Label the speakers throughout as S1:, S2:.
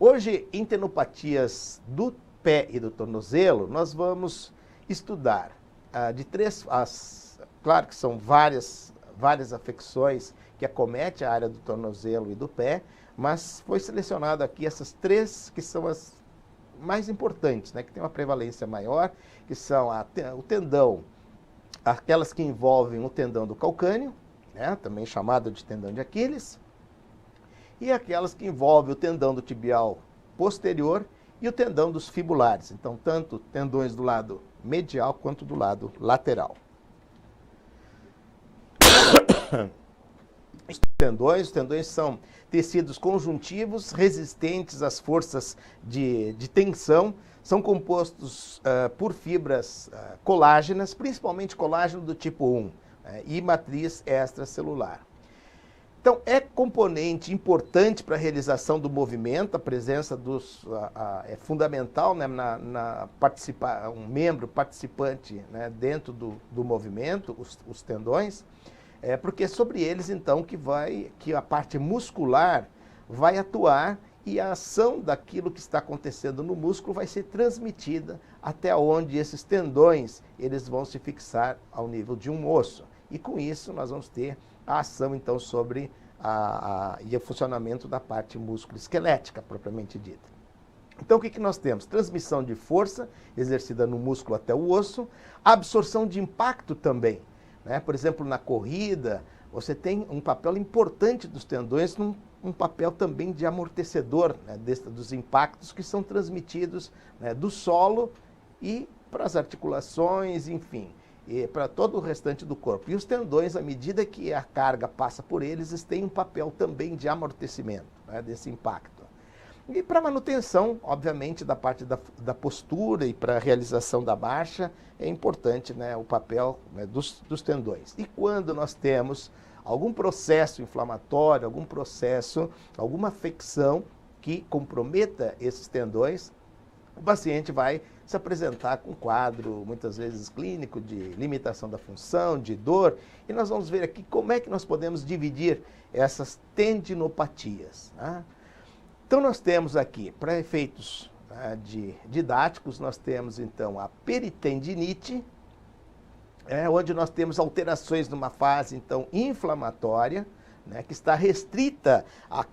S1: Hoje, em tendinopatias do pé e do tornozelo, nós vamos estudar claro que são várias afecções que acometem a área do tornozelo e do pé, mas foi selecionado aqui essas 3 que são as mais importantes, né, que tem uma prevalência maior, que são o tendão, aquelas que envolvem o tendão do calcâneo, né, também chamado de tendão de Aquiles, e aquelas que envolvem o tendão do tibial posterior e o tendão dos fibulares. Então, tanto tendões do lado medial quanto do lado lateral. Os tendões são tecidos conjuntivos resistentes às forças de tensão, são compostos por fibras colágenas, principalmente colágeno do tipo 1 e matriz extracelular. Então, é componente importante para a realização do movimento, a presença é fundamental, né, um membro participante, né, dentro do movimento, os tendões, porque é sobre eles, então, que a parte muscular vai atuar e a ação daquilo que está acontecendo no músculo vai ser transmitida até onde esses tendões eles vão se fixar ao nível de um osso. E com isso nós vamos ter a ação, então, sobre e o funcionamento da parte músculo-esquelética, propriamente dita. Então, o que nós temos? Transmissão de força exercida no músculo até o osso, absorção de impacto também, né? Por exemplo, na corrida, você tem um papel importante dos tendões, um papel também de amortecedor, né, dos impactos que são transmitidos, né, do solo e para as articulações, enfim, e para todo o restante do corpo. E os tendões, à medida que a carga passa por eles, eles têm um papel também de amortecimento, né, desse impacto. E para manutenção, obviamente, da parte da postura e para a realização da marcha, é importante, né, o papel, né, dos tendões. E quando nós temos algum processo inflamatório, alguma afecção que comprometa esses tendões, o paciente vai se apresentar com um quadro, muitas vezes clínico, de limitação da função, de dor, e nós vamos ver aqui como é que nós podemos dividir essas tendinopatias, né? Então, nós temos aqui, para efeitos didáticos, nós temos, então, a peritendinite, onde nós temos alterações numa fase, então, inflamatória, né, que está restrita à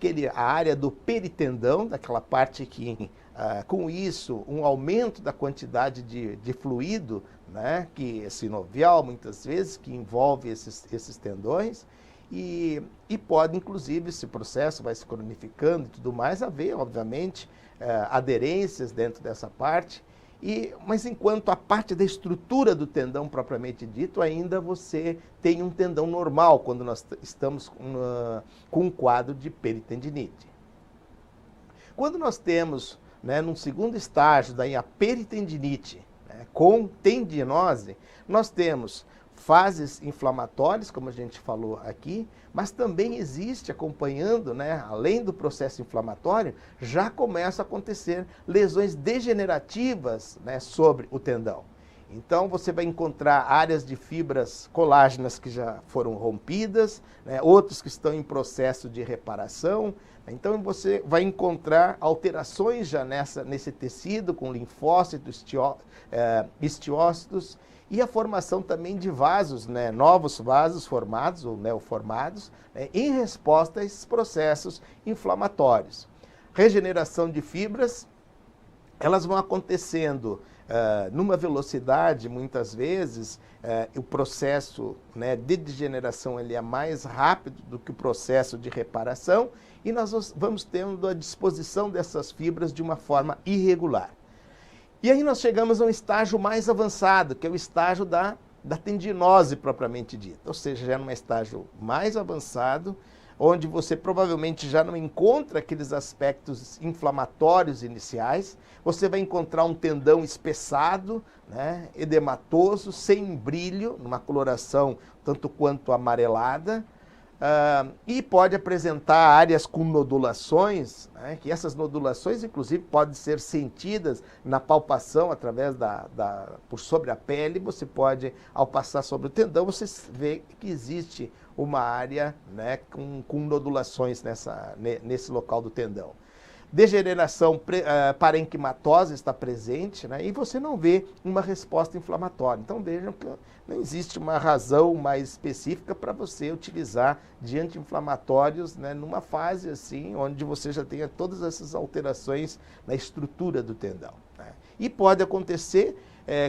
S1: área do peritendão, daquela parte que, com isso, um aumento da quantidade de fluido, né, que é sinovial, muitas vezes, que envolve esses tendões, e pode, inclusive, esse processo vai se cronificando e tudo mais, haver, obviamente, aderências dentro dessa parte, mas enquanto a parte da estrutura do tendão propriamente dito, ainda você tem um tendão normal quando nós estamos com um quadro de peritendinite. Quando nós temos, né, num segundo estágio, daí a peritendinite, né, com tendinose, nós temos fases inflamatórias, como a gente falou aqui, mas também existe, acompanhando, né, além do processo inflamatório, já começa a acontecer lesões degenerativas, né, sobre o tendão. Então, você vai encontrar áreas de fibras colágenas que já foram rompidas, né, outros que estão em processo de reparação. Então, você vai encontrar alterações já nesse tecido, com linfócitos, estiócitos, e a formação também de vasos, né, novos vasos formados ou neoformados, né, em resposta a esses processos inflamatórios. Regeneração de fibras, elas vão acontecendo numa velocidade, muitas vezes, o processo, né, de degeneração ele é mais rápido do que o processo de reparação, e nós vamos tendo a disposição dessas fibras de uma forma irregular. E aí nós chegamos a um estágio mais avançado, que é o estágio da tendinose propriamente dita. Ou seja, já é um estágio mais avançado, onde você provavelmente já não encontra aqueles aspectos inflamatórios iniciais. Você vai encontrar um tendão espessado, né, edematoso, sem brilho, numa coloração tanto quanto amarelada, e pode apresentar áreas com nodulações, né, que essas nodulações, inclusive, podem ser sentidas na palpação através por sobre a pele. Você pode, ao passar sobre o tendão, você vê que existe uma área, né, com nodulações nesse local do tendão. degeneração parenquimatosa está presente, né? E você não vê uma resposta inflamatória. Então vejam que não existe uma razão mais específica para você utilizar de anti-inflamatórios, né, numa fase assim, onde você já tenha todas essas alterações na estrutura do tendão, né? E pode acontecer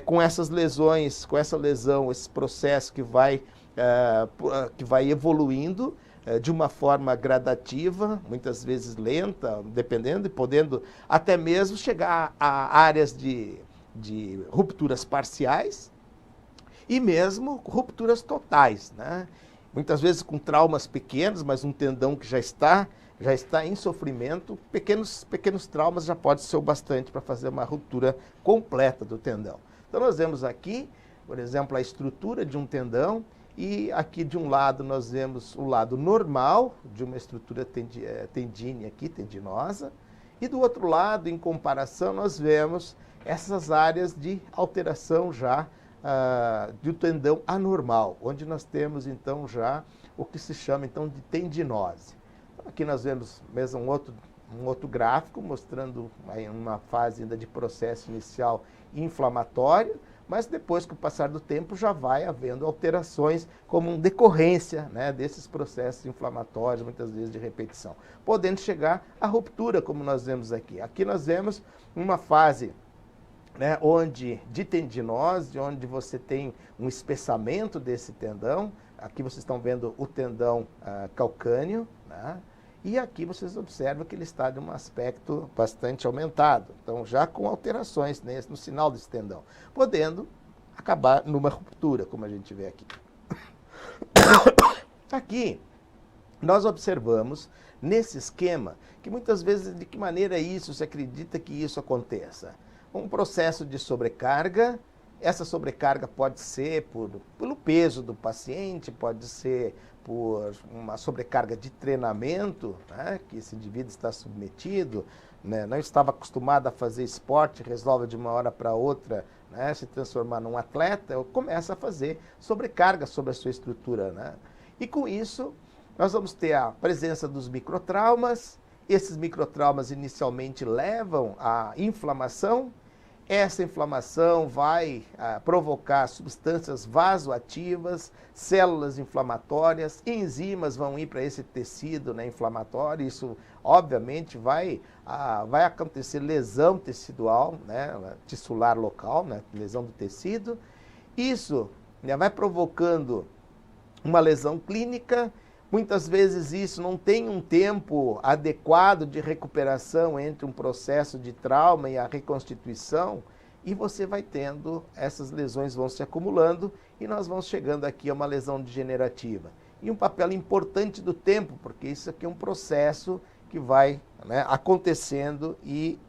S1: com essas lesões, com essa lesão, esse processo que vai evoluindo de uma forma gradativa, muitas vezes lenta, dependendo, e podendo até mesmo chegar a áreas de rupturas parciais e mesmo rupturas totais, né? Muitas vezes com traumas pequenos, mas um tendão que já está em sofrimento, pequenos traumas já pode ser o bastante para fazer uma ruptura completa do tendão. Então nós vemos aqui, por exemplo, a estrutura de um tendão, e aqui de um lado nós vemos o lado normal de uma estrutura tendínea aqui, tendinosa, e do outro lado, em comparação, nós vemos essas áreas de alteração já do tendão anormal, onde nós temos então já o que se chama então de tendinose. Aqui nós vemos mesmo um outro gráfico mostrando uma fase ainda de processo inicial inflamatório, mas depois, com o passar do tempo, já vai havendo alterações como decorrência, né, desses processos inflamatórios, muitas vezes de repetição, podendo chegar à ruptura, como nós vemos aqui. Aqui nós vemos uma fase, né, de tendinose, onde você tem um espessamento desse tendão. Aqui vocês estão vendo o tendão calcâneo, né? E aqui vocês observam que ele está de um aspecto bastante aumentado, então já com alterações no sinal desse tendão, podendo acabar numa ruptura, como a gente vê aqui. Aqui, nós observamos, nesse esquema, que muitas vezes, de que maneira se acredita que isso aconteça? Um processo de sobrecarga. Essa sobrecarga pode ser pelo peso do paciente, pode ser por uma sobrecarga de treinamento, né, que esse indivíduo está submetido, né, não estava acostumado a fazer esporte, resolve de uma hora para outra, né, se transformar num atleta, começa a fazer sobrecarga sobre a sua estrutura, né? E com isso, nós vamos ter a presença dos microtraumas. Esses microtraumas inicialmente levam à inflamação. Essa inflamação vai provocar substâncias vasoativas, células inflamatórias, enzimas vão ir para esse tecido, né, inflamatório. Isso, obviamente, vai acontecer lesão tecidual, né, tissular local, né, lesão do tecido. Isso, né, vai provocando uma lesão clínica. Muitas vezes isso não tem um tempo adequado de recuperação entre um processo de trauma e a reconstituição, e você vai tendo, essas lesões vão se acumulando, e nós vamos chegando aqui a uma lesão degenerativa. E um papel importante do tempo, porque isso aqui é um processo que vai, né, acontecendo e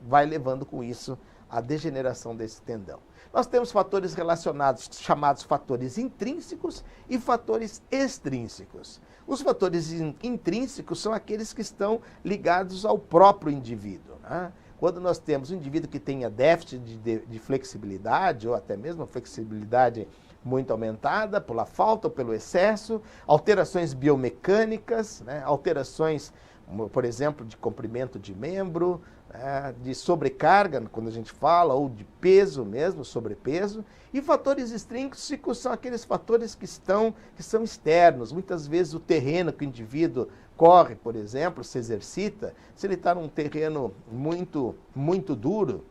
S1: vai levando com isso a degeneração desse tendão. Nós temos fatores relacionados, chamados fatores intrínsecos e fatores extrínsecos. Os fatores intrínsecos são aqueles que estão ligados ao próprio indivíduo, né? Quando nós temos um indivíduo que tenha déficit de flexibilidade, ou até mesmo flexibilidade muito aumentada, pela falta ou pelo excesso, alterações biomecânicas, né? Alterações, por exemplo, de comprimento de membro, de sobrecarga, quando a gente fala, ou de peso mesmo, sobrepeso. E fatores extrínsecos são aqueles fatores que são externos. Muitas vezes o terreno que o indivíduo corre, por exemplo, se exercita, se ele está num terreno muito duro,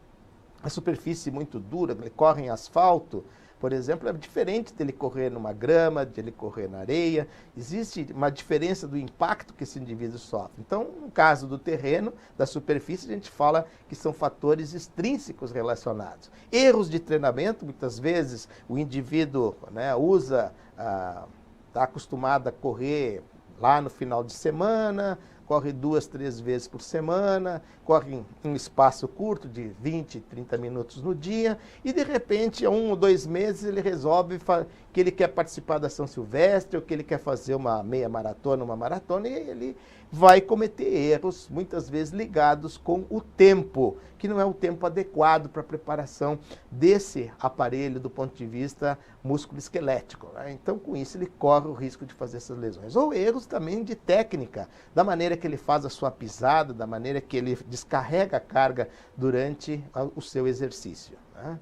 S1: a superfície muito dura, ele corre em asfalto, por exemplo, é diferente dele correr numa grama, de ele correr na areia. Existe uma diferença do impacto que esse indivíduo sofre. Então, no caso do terreno, da superfície, a gente fala que são fatores extrínsecos relacionados. Erros de treinamento, muitas vezes o indivíduo, né, está acostumado a correr lá no final de semana, corre 2, 3 vezes por semana, corre em um espaço curto de 20, 30 minutos no dia, e de repente, há 1 ou 2 meses, ele resolve que ele quer participar da São Silvestre, ou que ele quer fazer uma meia maratona, uma maratona, e ele vai cometer erros, muitas vezes ligados com o tempo, que não é o tempo adequado para a preparação desse aparelho do ponto de vista músculo-esquelético, né? Então, com isso, ele corre o risco de fazer essas lesões. Ou erros também de técnica, da maneira maneira que ele faz a sua pisada, da maneira que ele descarrega a carga durante o seu exercício, né?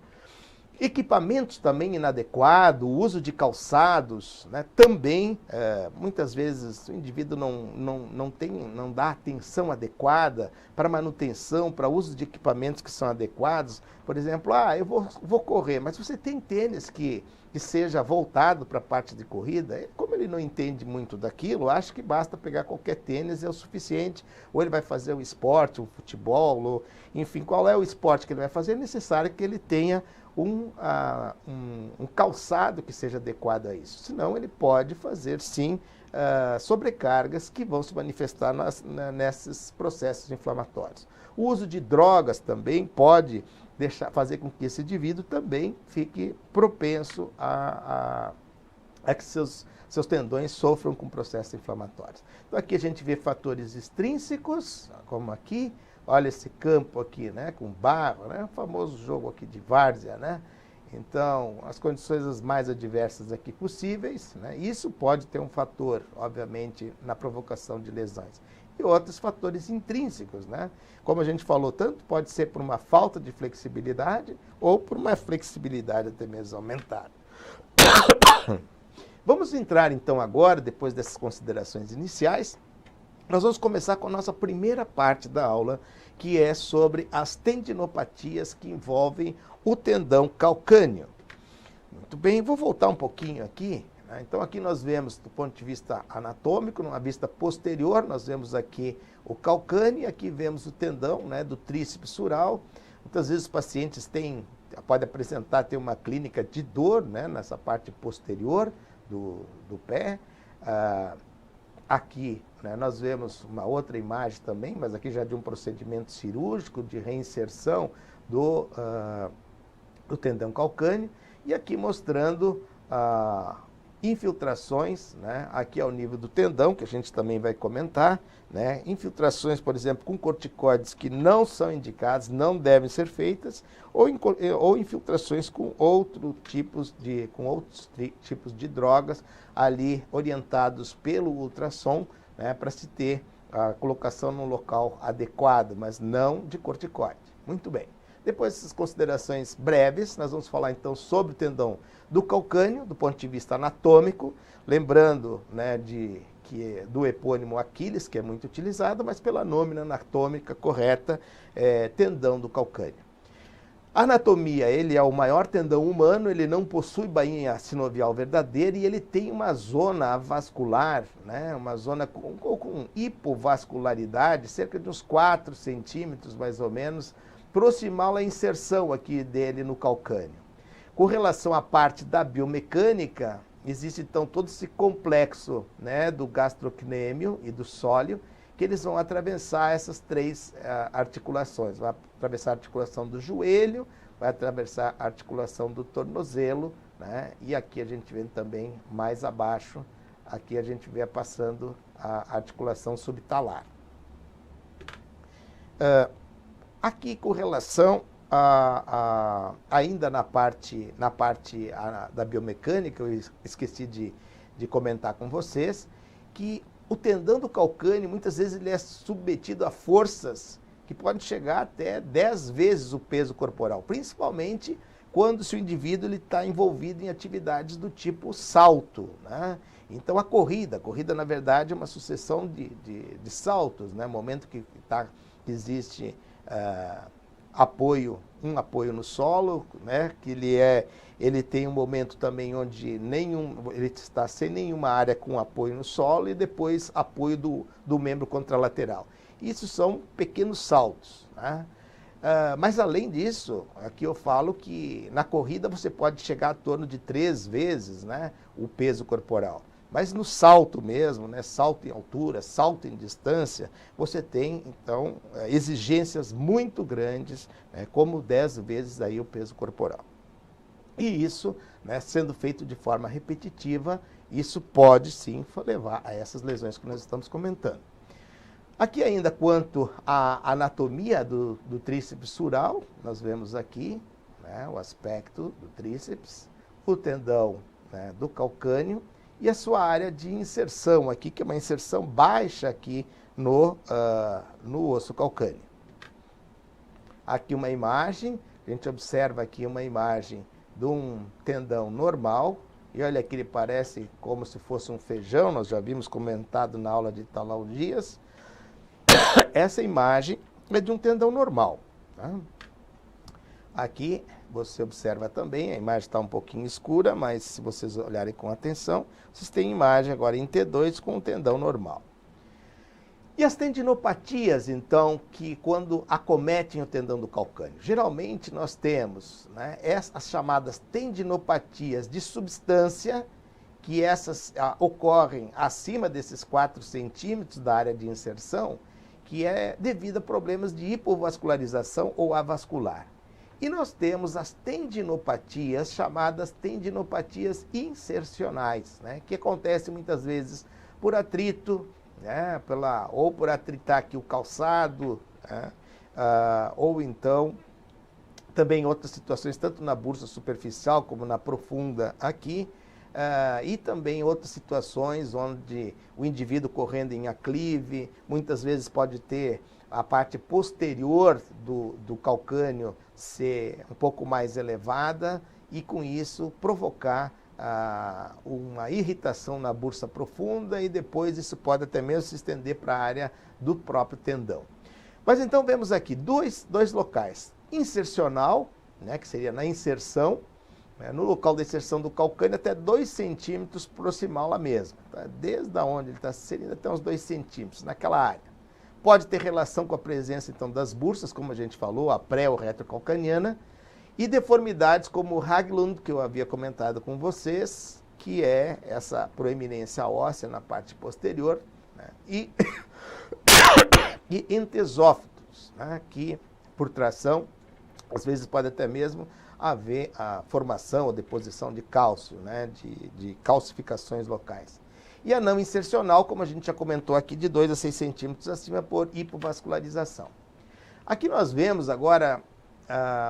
S1: Equipamentos também inadequados, o uso de calçados, né, também, muitas vezes, o indivíduo não dá atenção adequada para manutenção, para uso de equipamentos que são adequados. Por exemplo, eu vou correr, mas você tem tênis que seja voltado para a parte de corrida? Como ele não entende muito daquilo, acha que basta pegar qualquer tênis é o suficiente, ou ele vai fazer um esporte, um futebol, ou, enfim, qual é o esporte que ele vai fazer, é necessário que ele tenha um calçado que seja adequado a isso. Senão ele pode fazer, sim, sobrecargas que vão se manifestar nesses processos inflamatórios. O uso de drogas também pode fazer com que esse indivíduo também fique propenso a que seus tendões sofram com processos inflamatórios. Então aqui a gente vê fatores extrínsecos, como aqui. Olha esse campo aqui, né, com barro, né, o famoso jogo aqui de várzea, né? Então, as condições as mais adversas aqui possíveis, né? Isso pode ter um fator, obviamente, na provocação de lesões. E outros fatores intrínsecos, né? Como a gente falou, tanto pode ser por uma falta de flexibilidade ou por uma flexibilidade até mesmo aumentada. Vamos entrar então agora, depois dessas considerações iniciais, nós vamos começar com a nossa primeira parte da aula, que é sobre as tendinopatias que envolvem o tendão calcâneo. Muito bem, vou voltar um pouquinho aqui, né? Então aqui nós vemos, do ponto de vista anatômico, numa vista posterior, nós vemos aqui o calcâneo, aqui vemos o tendão, né, do tríceps sural. Muitas vezes os pacientes podem apresentar uma clínica de dor, né, nessa parte posterior do pé. Aqui, né, nós vemos uma outra imagem também, mas aqui já de um procedimento cirúrgico de reinserção do tendão calcâneo, e aqui mostrando infiltrações, né, aqui ao nível do tendão, que a gente também vai comentar, né, infiltrações, por exemplo, com corticoides que não são indicados, não devem ser feitas, ou infiltrações com outros tipos de drogas ali orientados pelo ultrassom, né, para se ter a colocação no local adequado, mas não de corticoide. Muito bem. Depois dessas considerações breves, nós vamos falar então sobre o tendão do calcâneo, do ponto de vista anatômico, lembrando, né, do epônimo Aquiles, que é muito utilizado, mas pela nômina anatômica correta, tendão do calcâneo. A anatomia, ele é o maior tendão humano, ele não possui bainha sinovial verdadeira e ele tem uma zona avascular, né, uma zona com hipovascularidade, cerca de uns 4 centímetros mais ou menos, proximal à inserção aqui dele no calcâneo. Com relação à parte da biomecânica, existe então todo esse complexo, né, do gastrocnêmio e do sóleo, que eles vão atravessar essas 3 articulações. Vai atravessar a articulação do joelho, vai atravessar a articulação do tornozelo, né, e aqui a gente vê também mais abaixo, aqui a gente vê passando a articulação subtalar. Aqui com relação ainda na parte da biomecânica, eu esqueci de comentar com vocês, que o tendão do calcâneo, muitas vezes, ele é submetido a forças que podem chegar até 10 vezes o peso corporal, principalmente quando se o indivíduo está envolvido em atividades do tipo salto, né? Então a corrida, na verdade, é uma sucessão de saltos, né? Momento que existe um apoio no solo, né, que ele tem um momento também onde ele está sem nenhuma área com apoio no solo e depois apoio do membro contralateral. Isso são pequenos saltos, né? Mas além disso, aqui eu falo que na corrida você pode chegar a torno de 3 vezes, né, o peso corporal. Mas no salto mesmo, né, salto em altura, salto em distância, você tem, então, exigências muito grandes, né, como 10 vezes aí o peso corporal. E isso, né, sendo feito de forma repetitiva, isso pode sim levar a essas lesões que nós estamos comentando. Aqui ainda quanto à anatomia do tríceps sural, nós vemos aqui, né, o aspecto do tríceps, o tendão, né, do calcâneo, e a sua área de inserção aqui, que é uma inserção baixa aqui no osso calcâneo. Aqui uma imagem, a gente observa aqui uma imagem de um tendão normal, e olha que ele parece como se fosse um feijão, nós já vimos comentado na aula de italologias. Essa imagem é de um tendão normal. Tá? Aqui você observa também, a imagem está um pouquinho escura, mas se vocês olharem com atenção, vocês têm imagem agora em T2 com um tendão normal. E as tendinopatias, então, que quando acometem o tendão do calcâneo? Geralmente nós temos, né, as chamadas tendinopatias de substância, que essas ocorrem acima desses 4 centímetros da área de inserção, que é devido a problemas de hipovascularização ou avascular. E nós temos as tendinopatias, chamadas tendinopatias insercionais, né, que acontecem muitas vezes por atrito, né, ou por atritar aqui o calçado, né, ou então também outras situações, tanto na bursa superficial como na profunda aqui, e também outras situações onde o indivíduo correndo em aclive, muitas vezes pode ter a parte posterior do calcâneo ser um pouco mais elevada e com isso provocar uma irritação na bursa profunda e depois isso pode até mesmo se estender para a área do próprio tendão. Mas então vemos aqui dois locais. Insercional, né, que seria na inserção, né, no local da inserção do calcâneo até 2 centímetros proximal à mesma. Tá? Desde onde ele está se inserindo até uns 2 centímetros, naquela área. Pode ter relação com a presença então das bursas, como a gente falou, a pré ou retrocalcaniana, e deformidades como o Haglund, que eu havia comentado com vocês, que é essa proeminência óssea na parte posterior, né? e entesófitos, né? Que por tração, às vezes pode até mesmo haver a formação ou deposição de cálcio, né? de calcificações locais. E a não insercional, como a gente já comentou aqui, de 2 a 6 centímetros acima por hipovascularização. Aqui nós vemos agora,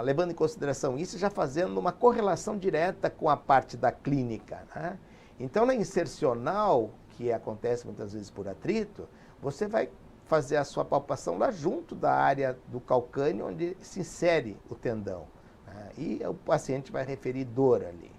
S1: levando em consideração isso, já fazendo uma correlação direta com a parte da clínica. Né? Então, na insercional, que acontece muitas vezes por atrito, você vai fazer a sua palpação lá junto da área do calcâneo, onde se insere o tendão. Né? E o paciente vai referir dor ali.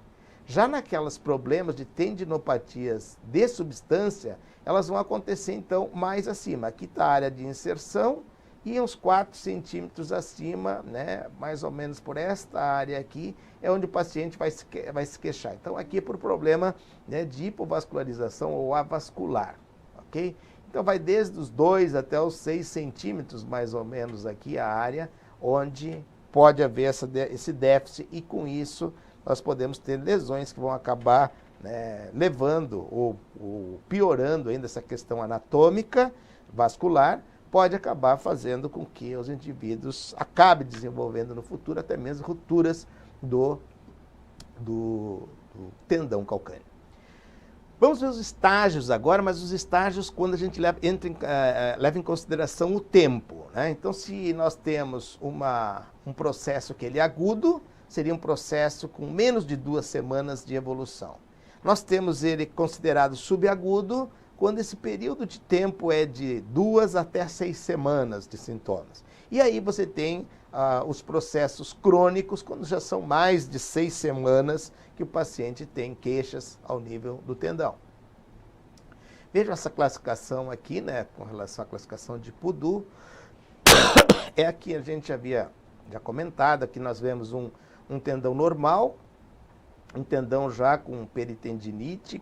S1: Já naquelas problemas de tendinopatias de substância, elas vão acontecer então mais acima. Aqui está a área de inserção, e uns 4 centímetros acima, né, mais ou menos por esta área aqui, é onde o paciente vai se queixar. Então, aqui é por problema, né, de hipovascularização ou avascular, ok? Então, vai desde os 2 até os 6 centímetros, mais ou menos, aqui a área onde pode haver esse déficit e, com isso, nós podemos ter lesões que vão acabar, né, levando ou piorando ainda essa questão anatômica, vascular, pode acabar fazendo com que os indivíduos acabem desenvolvendo no futuro até mesmo rupturas do tendão calcâneo. Vamos ver os estágios agora, mas os estágios quando a gente leva em consideração o tempo. Né? Então, se nós temos um processo que ele é agudo, seria um processo com menos de 2 semanas de evolução. Nós temos ele considerado subagudo, quando esse período de tempo é de 2 até 6 semanas de sintomas. E aí você tem os processos crônicos, quando já são mais de 6 semanas que o paciente tem queixas ao nível do tendão. Veja essa classificação aqui, né, com relação à classificação de Puddu. É aqui a gente havia já comentado, aqui nós vemos um tendão normal, um tendão já com peritendinite,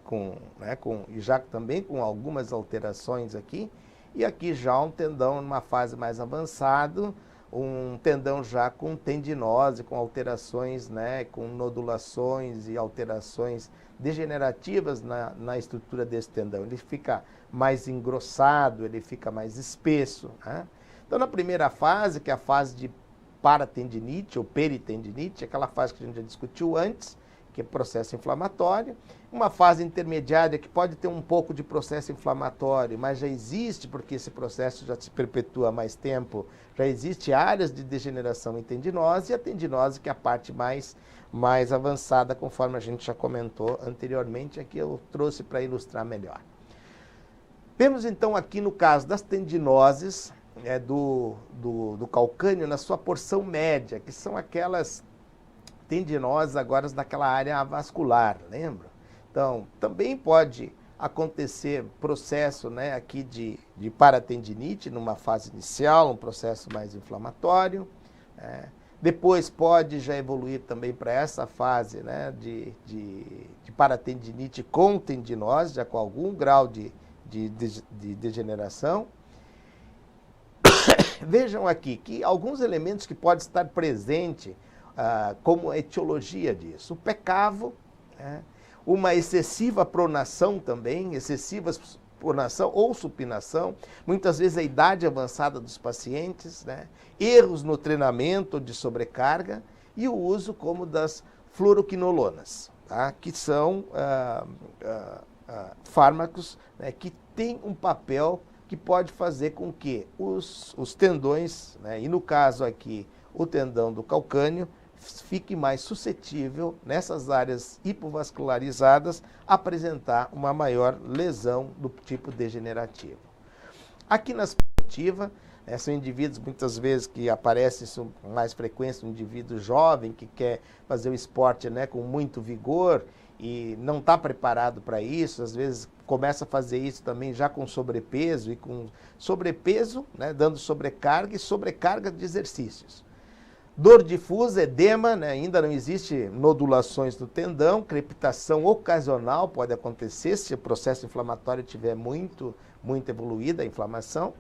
S1: e já também com algumas alterações aqui, e aqui já um tendão numa fase mais avançada, um tendão já com tendinose, com alterações, né, com nodulações e alterações degenerativas na estrutura desse tendão. Ele fica mais engrossado, ele fica mais espesso. Né? Então, na primeira fase, que é a fase de paratendinite ou peritendinite, aquela fase que a gente já discutiu antes, que é processo inflamatório, uma fase intermediária que pode ter um pouco de processo inflamatório, mas já existe, porque esse processo já se perpetua há mais tempo, já existe áreas de degeneração em tendinose, e a tendinose que é a parte mais avançada, conforme a gente já comentou anteriormente, aqui eu trouxe para ilustrar melhor. Vemos então aqui no caso das tendinoses do calcâneo na sua porção média, que são aquelas tendinoses agora daquela área vascular, lembra? Então, também pode acontecer processo, né, aqui de paratendinite numa fase inicial, um processo mais inflamatório. Depois pode já evoluir também para essa fase, né, de paratendinite com tendinose, já com algum grau de degeneração. Vejam aqui que alguns elementos que podem estar presentes como etiologia disso. O pé cavo, uma excessiva pronação também, excessiva pronação ou supinação, muitas vezes a idade avançada dos pacientes, né? Erros no treinamento de sobrecarga e o uso como das fluoroquinolonas, tá? Que são fármacos, né, que têm um papel que pode fazer com que os tendões, né, e no caso aqui o tendão do calcâneo, fique mais suscetível, nessas áreas hipovascularizadas, a apresentar uma maior lesão do tipo degenerativo. Aqui na esportiva, são indivíduos muitas vezes que aparecem com mais frequência, um indivíduo jovem que quer fazer o esporte, né, com muito vigor e não está preparado para isso, às vezes começa a fazer isso também já com sobrepeso, e com sobrepeso, né, dando sobrecarga e sobrecarga de exercícios. Dor difusa, edema, né? Ainda não existe nodulações no tendão, crepitação ocasional pode acontecer se o processo inflamatório estiver muito evoluída, a inflamação.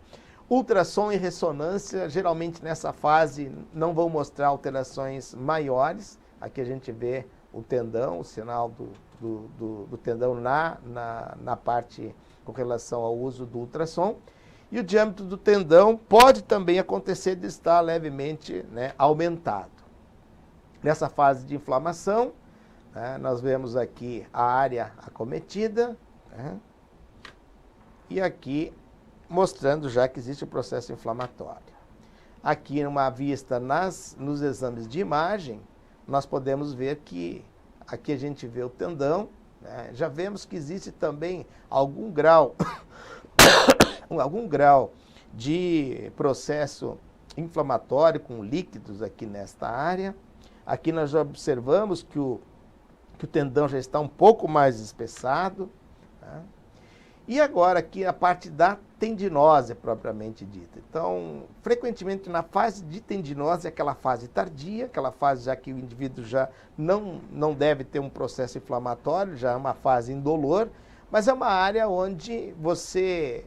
S1: Ultrassom e ressonância, geralmente nessa fase não vão mostrar alterações maiores. Aqui a gente vê o tendão, o sinal do tendão na parte com relação ao uso do ultrassom. E o diâmetro do tendão pode também acontecer de estar levemente, né, aumentado. Nessa fase de inflamação, né, nós vemos aqui a área acometida, né, e aqui mostrando já que existe o processo inflamatório. Aqui numa vista nos exames de imagem, nós podemos ver que aqui a gente vê o tendão, né, já vemos que existe também algum grau de processo inflamatório com líquidos aqui nesta área. Aqui nós já observamos que o tendão já está um pouco mais espessado. Tá? E agora aqui a parte da tendinose propriamente dita. Então, frequentemente na fase de tendinose é aquela fase tardia, aquela fase já que o indivíduo já não deve ter um processo inflamatório, já é uma fase indolor, mas é uma área onde você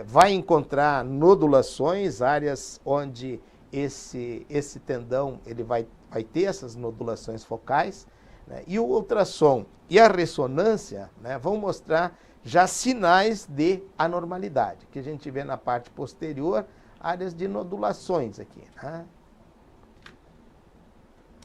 S1: vai encontrar nodulações, áreas onde esse tendão ele vai ter essas nodulações focais, né? E o ultrassom e a ressonância, né, vão mostrar já sinais de anormalidade, que a gente vê na parte posterior, áreas de nodulações aqui, né?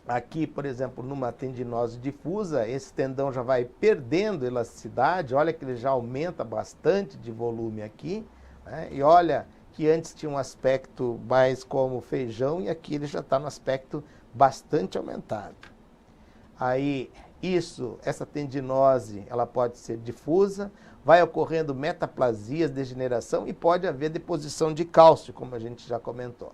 S1: Aqui, por exemplo, numa tendinose difusa, esse tendão já vai perdendo elasticidade, olha que ele já aumenta bastante de volume aqui, né? E olha que antes tinha um aspecto mais como feijão e aqui ele já está no aspecto bastante aumentado. Aí, essa tendinose, ela pode ser difusa, vai ocorrendo metaplasias, degeneração e pode haver deposição de cálcio, como a gente já comentou,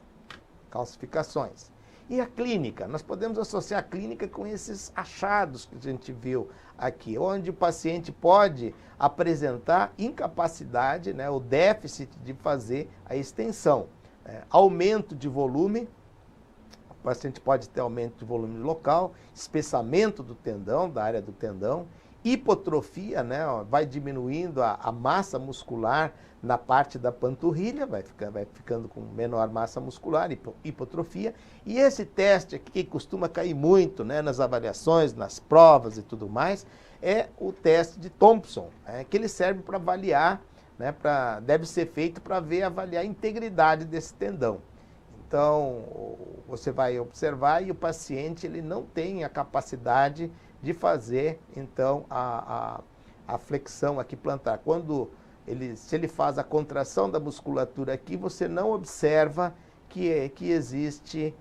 S1: calcificações. E a clínica? Nós podemos associar a clínica com esses achados que a gente viu aqui, onde o paciente pode apresentar incapacidade, né, o déficit de fazer a extensão. Aumento de volume, o paciente pode ter aumento de volume local, espessamento do tendão, da área do tendão, hipotrofia, né, vai diminuindo a massa muscular na parte da panturrilha, vai ficando com menor massa muscular, hipotrofia. E esse teste aqui, que costuma cair muito, né, nas avaliações, nas provas e tudo mais, é o teste de Thompson, que ele serve para avaliar, né, deve ser feito para avaliar a integridade desse tendão. Então, você vai observar e o paciente ele não tem a capacidade de fazer, então, a flexão aqui plantar. Se ele faz a contração da musculatura aqui, você não observa que existe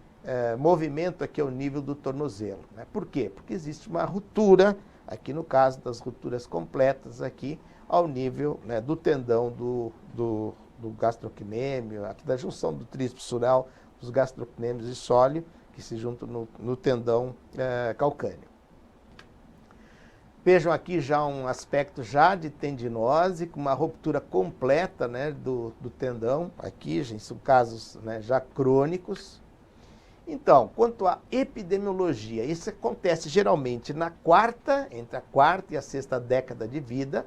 S1: movimento aqui ao nível do tornozelo, né? Por quê? Porque existe uma ruptura, aqui no caso das rupturas completas aqui, ao nível, né, do tendão do gastrocnêmio, aqui da junção do tríceps sural, dos gastrocnêmios e sóleo, que se juntam no tendão calcâneo. Vejam aqui já um aspecto já de tendinose, com uma ruptura completa, né, do tendão. Aqui, gente, são casos, né, já crônicos. Então, quanto à epidemiologia, isso acontece geralmente entre a quarta e a sexta década de vida.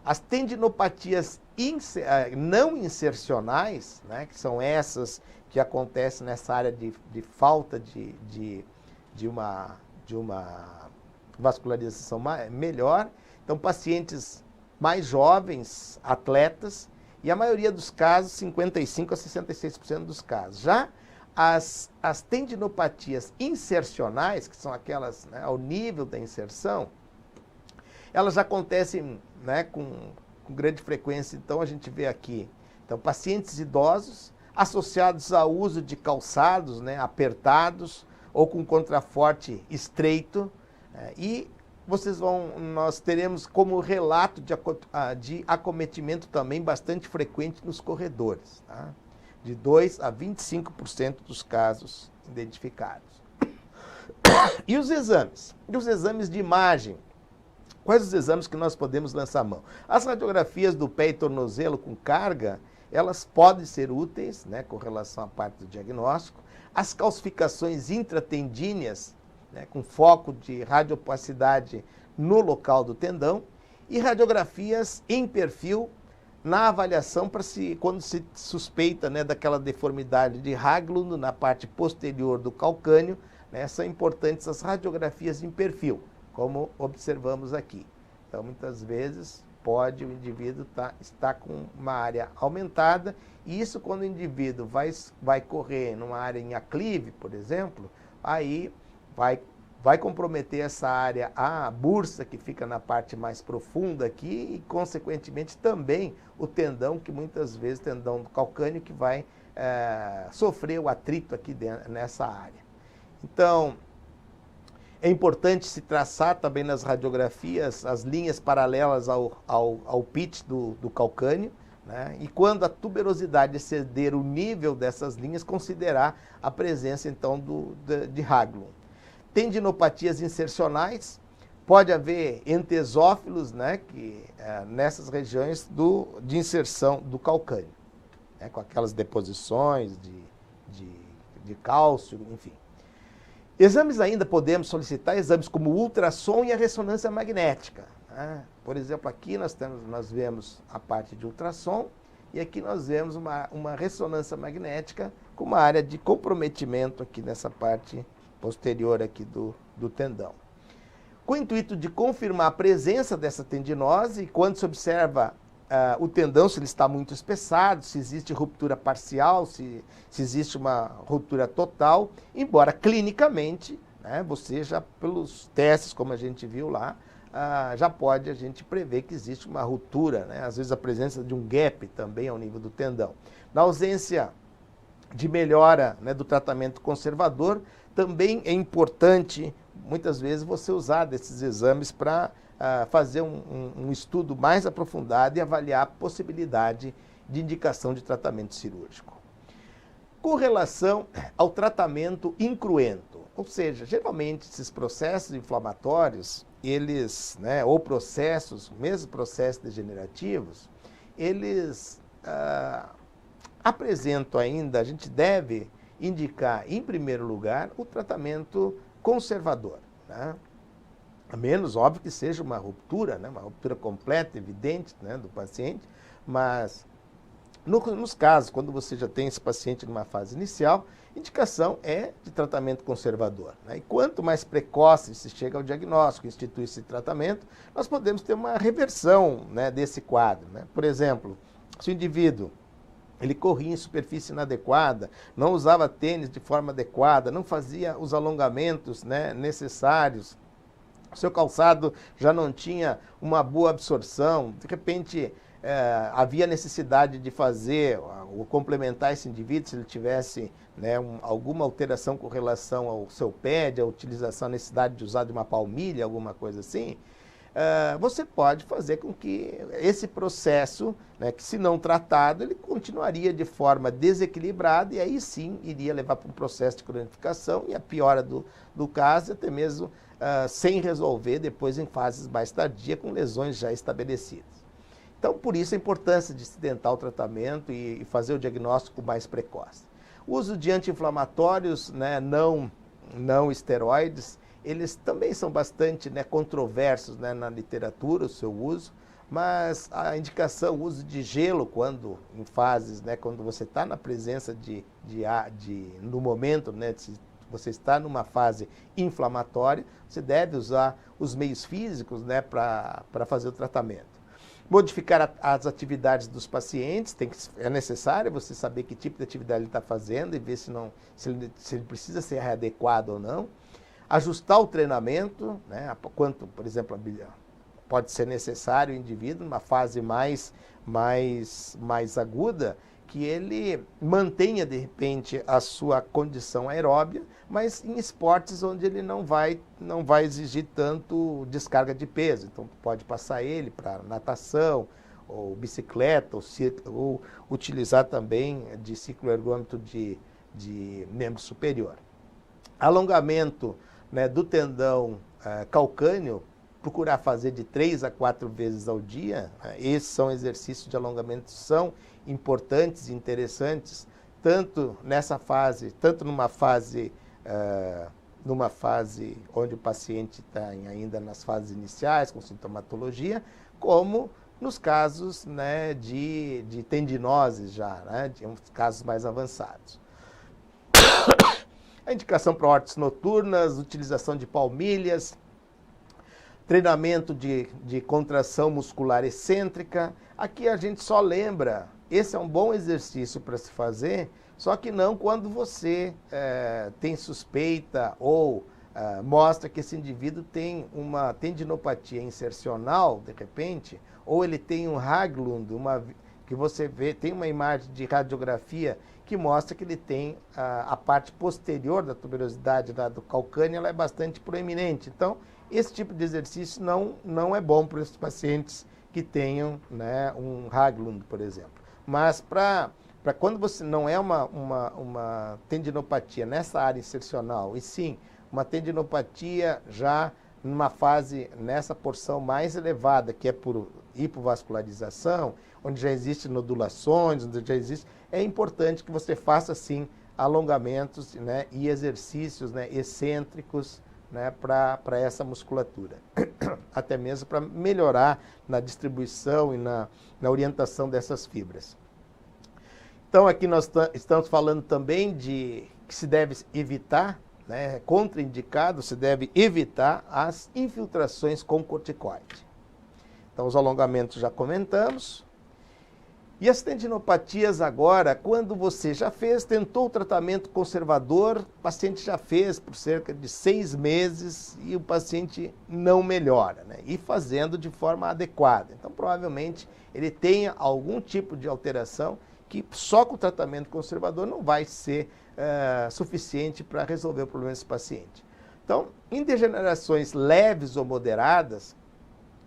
S1: As tendinopatias não insercionais, né, que são essas que acontecem nessa área de falta de uma vascularização melhor. Então, pacientes mais jovens, atletas, e a maioria dos casos, 55% a 66% dos casos. Já as tendinopatias insercionais, que são aquelas, né, ao nível da inserção, elas acontecem, né, com grande frequência. Então, a gente vê aqui, então, pacientes idosos associados ao uso de calçados, né, apertados ou com contraforte estreito, e nós teremos como relato de acometimento também bastante frequente nos corredores, tá? De 2 a 25% dos casos identificados. E os exames? E os exames de imagem? Quais os exames que nós podemos lançar mão? As radiografias do pé e tornozelo com carga, elas podem ser úteis, né, com relação à parte do diagnóstico. As calcificações intratendíneas, né, com foco de radiopacidade no local do tendão, e radiografias em perfil na avaliação quando se suspeita, né, daquela deformidade de Haglund na parte posterior do calcânio, né, são importantes as radiografias em perfil, como observamos aqui. Então, muitas vezes, o indivíduo estar com uma área aumentada, e isso quando o indivíduo vai correr numa área em aclive, por exemplo, aí vai comprometer essa área, a bursa que fica na parte mais profunda aqui, e consequentemente também o tendão, que muitas vezes, tendão calcâneo, que vai sofrer o atrito aqui nessa área. Então, é importante se traçar também nas radiografias as linhas paralelas ao pitch do calcâneo, né? E quando a tuberosidade exceder o nível dessas linhas, considerar a presença, então, de Haglund. Tendinopatias insercionais, pode haver entesófilos, né, nessas regiões de inserção do calcâneo, né, com aquelas deposições de cálcio, enfim. Exames ainda podemos solicitar exames como o ultrassom e a ressonância magnética, né? Por exemplo, aqui nós vemos a parte de ultrassom, e aqui nós vemos uma ressonância magnética com uma área de comprometimento aqui nessa parte posterior aqui do tendão. Com o intuito de confirmar a presença dessa tendinose, quando se observa o tendão, se ele está muito espessado, se existe ruptura parcial, se existe uma ruptura total, embora clinicamente, né, você já pelos testes, como a gente viu lá, já pode a gente prever que existe uma ruptura, né, às vezes a presença de um gap também ao nível do tendão. Na ausência de melhora, né, do tratamento conservador, também é importante, muitas vezes, você usar desses exames para fazer um estudo mais aprofundado e avaliar a possibilidade de indicação de tratamento cirúrgico. Com relação ao tratamento incruento, ou seja, geralmente esses processos inflamatórios, eles, né, ou mesmo processos degenerativos, eles apresentam ainda, a gente deve indicar, em primeiro lugar, o tratamento conservador, né? A menos, óbvio, que seja uma ruptura, né? Uma ruptura completa, evidente, né, do paciente, mas nos casos, quando você já tem esse paciente numa fase inicial, indicação é de tratamento conservador, né? E quanto mais precoce se chega ao diagnóstico, institui esse tratamento, nós podemos ter uma reversão, né, desse quadro, né? Por exemplo, se o indivíduo ele corria em superfície inadequada, não usava tênis de forma adequada, não fazia os alongamentos, né, necessários, o seu calçado já não tinha uma boa absorção, de repente havia necessidade de fazer ou complementar esse indivíduo se ele tivesse, né, alguma alteração com relação ao seu pé, a utilização, a necessidade de usar de uma palmilha, alguma coisa assim. você pode fazer com que esse processo, né, que se não tratado, ele continuaria de forma desequilibrada e aí sim iria levar para um processo de cronificação e a piora do caso, até mesmo sem resolver depois em fases mais tardias com lesões já estabelecidas. Então, por isso a importância de se tentar o tratamento e fazer o diagnóstico mais precoce. O uso de anti-inflamatórios, né, não esteroides, eles também são bastante, né, controversos, né, na literatura, o seu uso, mas a indicação, o uso de gelo, quando em fases, né, quando você está na presença no momento, né, você está numa fase inflamatória, você deve usar os meios físicos, né, para fazer o tratamento. Modificar as atividades dos pacientes, é necessário você saber que tipo de atividade ele está fazendo e ver se ele precisa ser readequado ou não. Ajustar o treinamento, né, quanto, por exemplo, pode ser necessário o indivíduo, numa fase mais aguda, que ele mantenha, de repente, a sua condição aeróbia, mas em esportes onde ele não vai exigir tanto descarga de peso. Então, pode passar ele para natação, ou bicicleta, ou utilizar também de cicloergômetro de membro superior. Alongamento, né, do tendão calcâneo, procurar fazer de 3 a 4 vezes ao dia. Esses são exercícios de alongamento que são importantes e interessantes, tanto numa fase onde o paciente está ainda nas fases iniciais, com sintomatologia, como nos casos, né, de tendinoses já, né, de casos mais avançados. A indicação para hortes noturnas, utilização de palmilhas, treinamento de contração muscular excêntrica. Aqui a gente só lembra, esse é um bom exercício para se fazer, só que não quando você tem suspeita ou mostra que esse indivíduo tem uma tendinopatia insercional, de repente, ou ele tem um Haglund, que você vê, tem uma imagem de radiografia que mostra que ele tem a parte posterior da tuberosidade do calcâneo, ela é bastante proeminente. Então, esse tipo de exercício não é bom para esses pacientes que tenham, né, um Haglund, por exemplo. Mas para quando você não é uma tendinopatia nessa área insercional, e sim uma tendinopatia já numa fase, nessa porção mais elevada, que é por hipovascularização, onde já existem nodulações, onde já existe, é importante que você faça, sim, alongamentos, né, e exercícios, né, excêntricos, né, para essa musculatura. Até mesmo para melhorar na distribuição e na orientação dessas fibras. Então, aqui nós estamos falando também de que se deve evitar, né, contraindicado, se deve evitar as infiltrações com corticoide. Então, os alongamentos já comentamos. E as tendinopatias agora, quando você já tentou o tratamento conservador, o paciente já fez por cerca de 6 meses e o paciente não melhora, né? E fazendo de forma adequada. Então, provavelmente, ele tenha algum tipo de alteração que só com o tratamento conservador não vai ser suficiente para resolver o problema desse paciente. Então, em degenerações leves ou moderadas,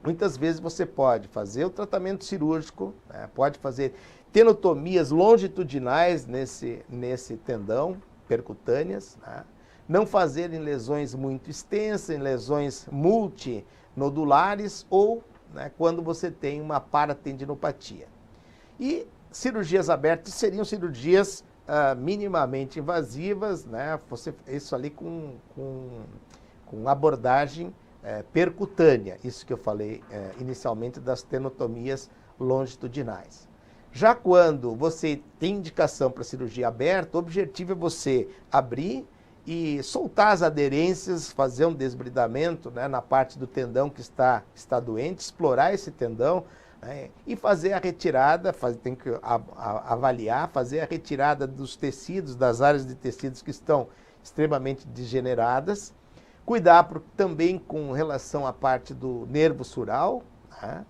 S1: muitas vezes você pode fazer o tratamento cirúrgico, né? Pode fazer tenotomias longitudinais nesse tendão, percutâneas, né? Não fazer em lesões muito extensas, em lesões multinodulares ou, né, quando você tem uma paratendinopatia. E cirurgias abertas seriam cirurgias minimamente invasivas, né? Isso ali com abordagem percutânea, isso que eu falei inicialmente das tenotomias longitudinais. Já quando você tem indicação para cirurgia aberta, o objetivo é você abrir e soltar as aderências, fazer um desbridamento, né, na parte do tendão que está doente, explorar esse tendão, né, e fazer a retirada, tem que avaliar, fazer a retirada dos tecidos, das áreas de tecidos que estão extremamente degeneradas. Cuidar também com relação à parte do nervo sural, né,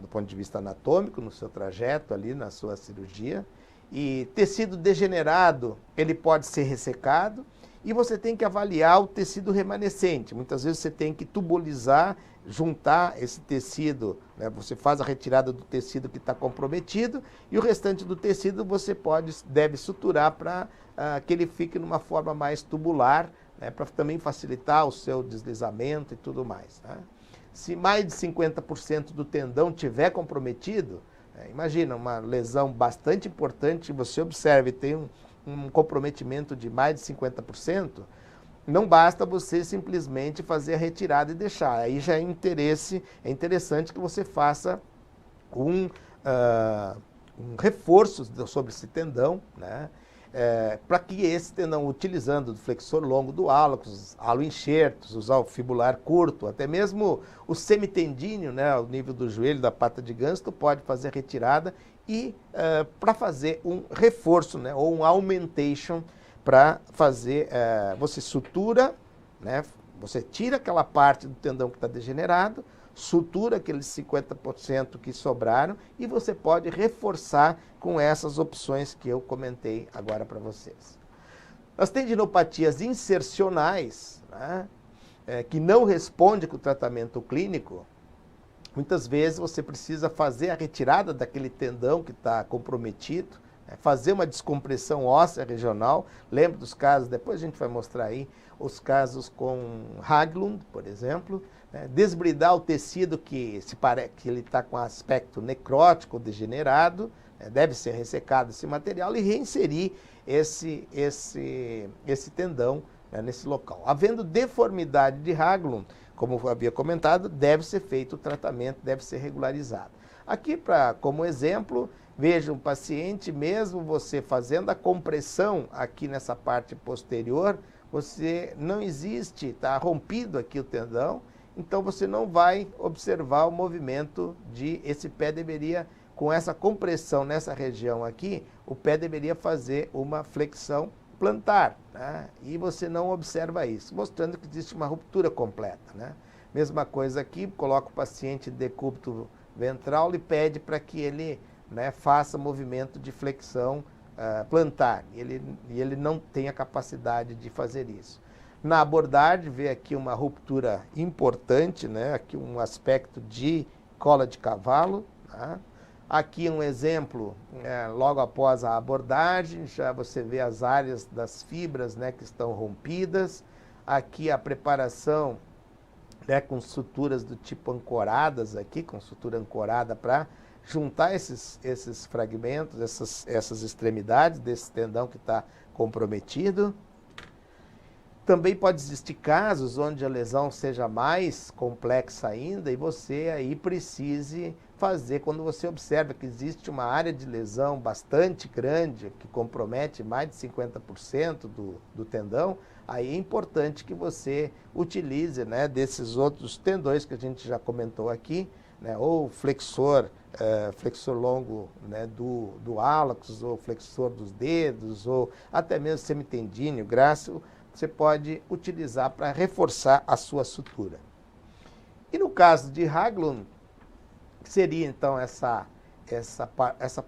S1: do ponto de vista anatômico, no seu trajeto ali, na sua cirurgia. E tecido degenerado, ele pode ser ressecado. E você tem que avaliar o tecido remanescente. Muitas vezes você tem que tubolizar, juntar esse tecido, né? Você faz a retirada do tecido que está comprometido e o restante do tecido você deve suturar para que ele fique numa forma mais tubular, né? Para também facilitar o seu deslizamento e tudo mais, né? Se mais de 50% do tendão tiver comprometido, imagina uma lesão bastante importante, você observe, tem um comprometimento de mais de 50%, não basta você simplesmente fazer a retirada e deixar. Aí já é interessante que você faça um reforço sobre esse tendão, né? Para que esse tendão, utilizando o flexor longo do hálux, halo-enxertos, usar o fibular curto, até mesmo o semitendíneo, né, ao nível do joelho, da pata de ganso, tu pode fazer a retirada e para fazer um reforço, né, ou um augmentation, para fazer, você sutura, né, você tira aquela parte do tendão que está degenerado, sutura aqueles 50% que sobraram e você pode reforçar com essas opções que eu comentei agora para vocês. As tendinopatias insercionais, né, que não respondem com o tratamento clínico, muitas vezes você precisa fazer a retirada daquele tendão que está comprometido, fazer uma descompressão óssea regional. Lembra dos casos, depois a gente vai mostrar aí, os casos com Haglund, por exemplo, né? Desbridar o tecido que ele está com aspecto necrótico, degenerado, deve ser ressecado esse material e reinserir esse tendão, né, nesse local. Havendo deformidade de Haglund, como eu havia comentado, deve ser feito o tratamento, deve ser regularizado. Aqui, como exemplo, veja um paciente, mesmo você fazendo a compressão aqui nessa parte posterior, você não existe, está rompido aqui o tendão, então você não vai observar o movimento esse pé deveria, com essa compressão nessa região aqui, o pé deveria fazer uma flexão plantar, né? E você não observa isso, mostrando que existe uma ruptura completa, né? Mesma coisa aqui, coloca o paciente em decúbito ventral e pede para que ele, né, faça movimento de flexão plantar, e ele não tem a capacidade de fazer isso. Na abordagem, vê aqui uma ruptura importante, né? Aqui um aspecto de cola de cavalo, tá? Aqui um exemplo, logo após a abordagem, já você vê as áreas das fibras, né, que estão rompidas. Aqui a preparação, né, com suturas do tipo ancoradas aqui, com sutura ancorada para juntar esses fragmentos, essas extremidades desse tendão que está comprometido. Também pode existir casos onde a lesão seja mais complexa ainda e você aí precise fazer, quando você observa que existe uma área de lesão bastante grande, que compromete mais de 50% do tendão, aí é importante que você utilize, né, desses outros tendões que a gente já comentou aqui, né, ou flexor longo, né, do hálux, ou flexor dos dedos, ou até mesmo semitendíneo, grácil, você pode utilizar para reforçar a sua sutura. E no caso de Haglund, seria então essa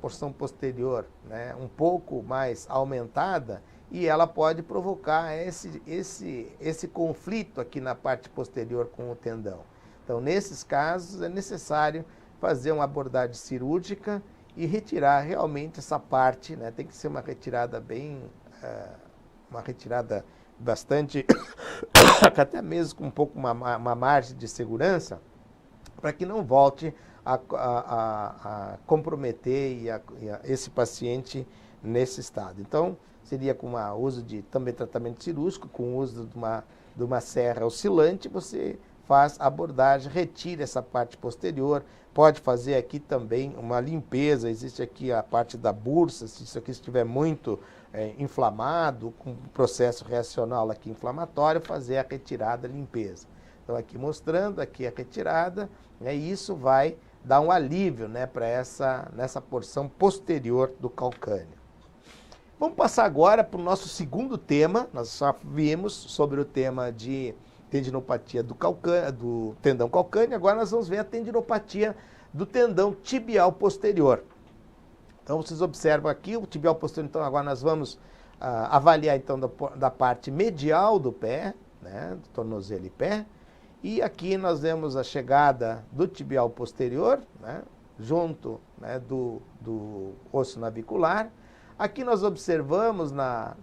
S1: porção posterior, né, um pouco mais aumentada, e ela pode provocar esse conflito aqui na parte posterior com o tendão. Então, nesses casos, é necessário fazer uma abordagem cirúrgica e retirar realmente essa parte, né, tem que ser uma retirada bastante, até mesmo com um pouco uma margem de segurança, para que não volte a comprometer esse paciente nesse estado. Então, seria com o uso de também tratamento cirúrgico, com o uso de uma serra oscilante, você faz a abordagem, retira essa parte posterior, pode fazer aqui também uma limpeza, existe aqui a parte da bursa, se isso aqui estiver muito inflamado, com processo reacional aqui inflamatório, fazer a retirada, a limpeza. Então aqui mostrando aqui a retirada, né, e isso vai dar um alívio, né, para nessa porção posterior do calcâneo. Vamos passar agora para o nosso segundo tema. Nós já vimos sobre o tema de tendinopatia do tendão calcâneo, agora nós vamos ver a tendinopatia do tendão tibial posterior. Então vocês observam aqui o tibial posterior, então agora nós vamos avaliar então da parte medial do pé, né, do tornozelo e pé, e aqui nós vemos a chegada do tibial posterior, né, junto, né, do osso navicular. Aqui nós observamos na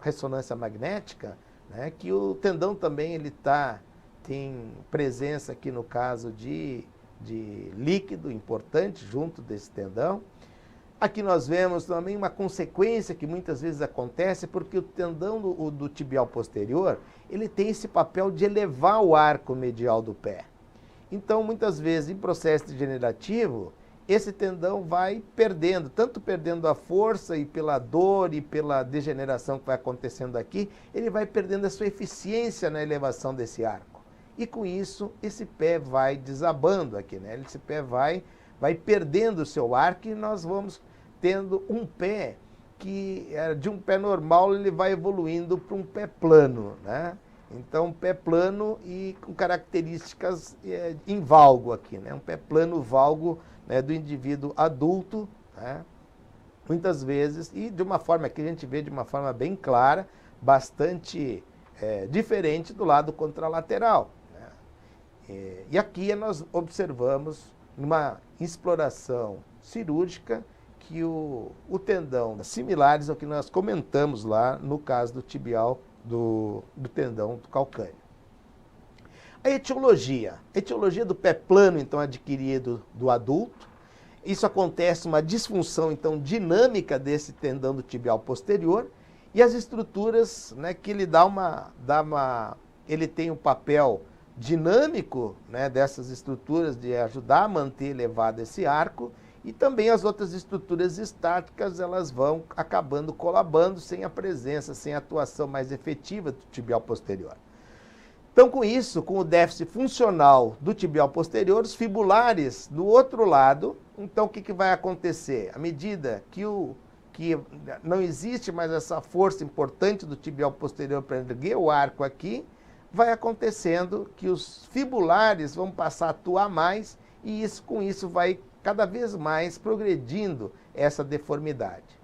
S1: ressonância magnética, né, que o tendão também tem presença aqui no caso de líquido importante junto desse tendão. Aqui nós vemos também uma consequência que muitas vezes acontece, porque o tendão do tibial posterior, ele tem esse papel de elevar o arco medial do pé. Então, muitas vezes, em processo degenerativo, esse tendão vai perdendo, tanto perdendo a força e pela dor e pela degeneração que vai acontecendo aqui, ele vai perdendo a sua eficiência na elevação desse arco. E com isso, esse pé vai desabando aqui, né? Esse pé vai perdendo o seu arco e nós vamos tendo um pé que, de um pé normal, ele vai evoluindo para um pé plano, né? Então, um pé plano e com características em valgo aqui, né? Um pé plano valgo, né, do indivíduo adulto, né? Muitas vezes, e de uma forma que a gente vê de uma forma bem clara, bastante diferente do lado contralateral, né? E aqui nós observamos numa exploração cirúrgica que o tendão similares ao que nós comentamos lá no caso do tibial do tendão do calcâneo. A etiologia do pé plano, então, adquirido do adulto. Isso acontece uma disfunção, então, dinâmica desse tendão do tibial posterior e as estruturas, né, que ele ele tem um papel dinâmico, né, dessas estruturas de ajudar a manter elevado esse arco, e também as outras estruturas estáticas, elas vão acabando colabando sem a presença, sem a atuação mais efetiva do tibial posterior. Então, com isso, com o déficit funcional do tibial posterior, os fibulares do outro lado, então o que vai acontecer? À medida que não existe mais essa força importante do tibial posterior para erguer o arco aqui, vai acontecendo que os fibulares vão passar a atuar mais e com isso vai cada vez mais progredindo essa deformidade.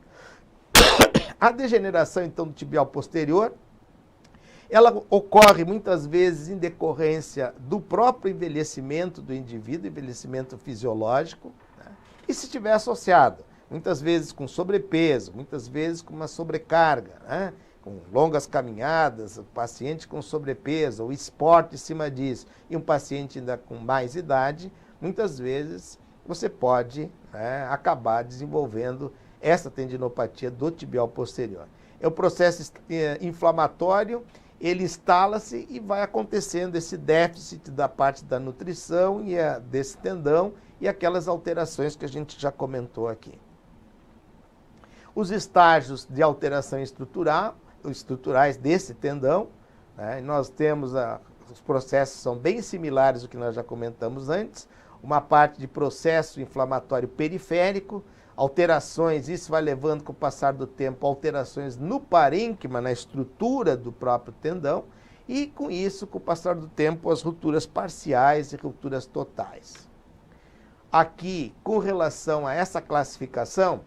S1: A degeneração, então, do tibial posterior, ela ocorre muitas vezes em decorrência do próprio envelhecimento do indivíduo, envelhecimento fisiológico, né? E se estiver associado, muitas vezes com sobrepeso, muitas vezes com uma sobrecarga, né? Com longas caminhadas, o paciente com sobrepeso, ou esporte em cima disso, e um paciente ainda com mais idade, muitas vezes você pode, né, acabar desenvolvendo essa tendinopatia do tibial posterior. É um processo inflamatório, ele instala-se e vai acontecendo esse déficit da parte da nutrição e desse tendão e aquelas alterações que a gente já comentou aqui. Os estágios de alteração estruturais desse tendão, né, nós temos os processos são bem similares ao que nós já comentamos antes, uma parte de processo inflamatório periférico, alterações, isso vai levando com o passar do tempo alterações no parênquima, na estrutura do próprio tendão, e com isso, com o passar do tempo, as rupturas parciais e rupturas totais. Aqui, com relação a essa classificação,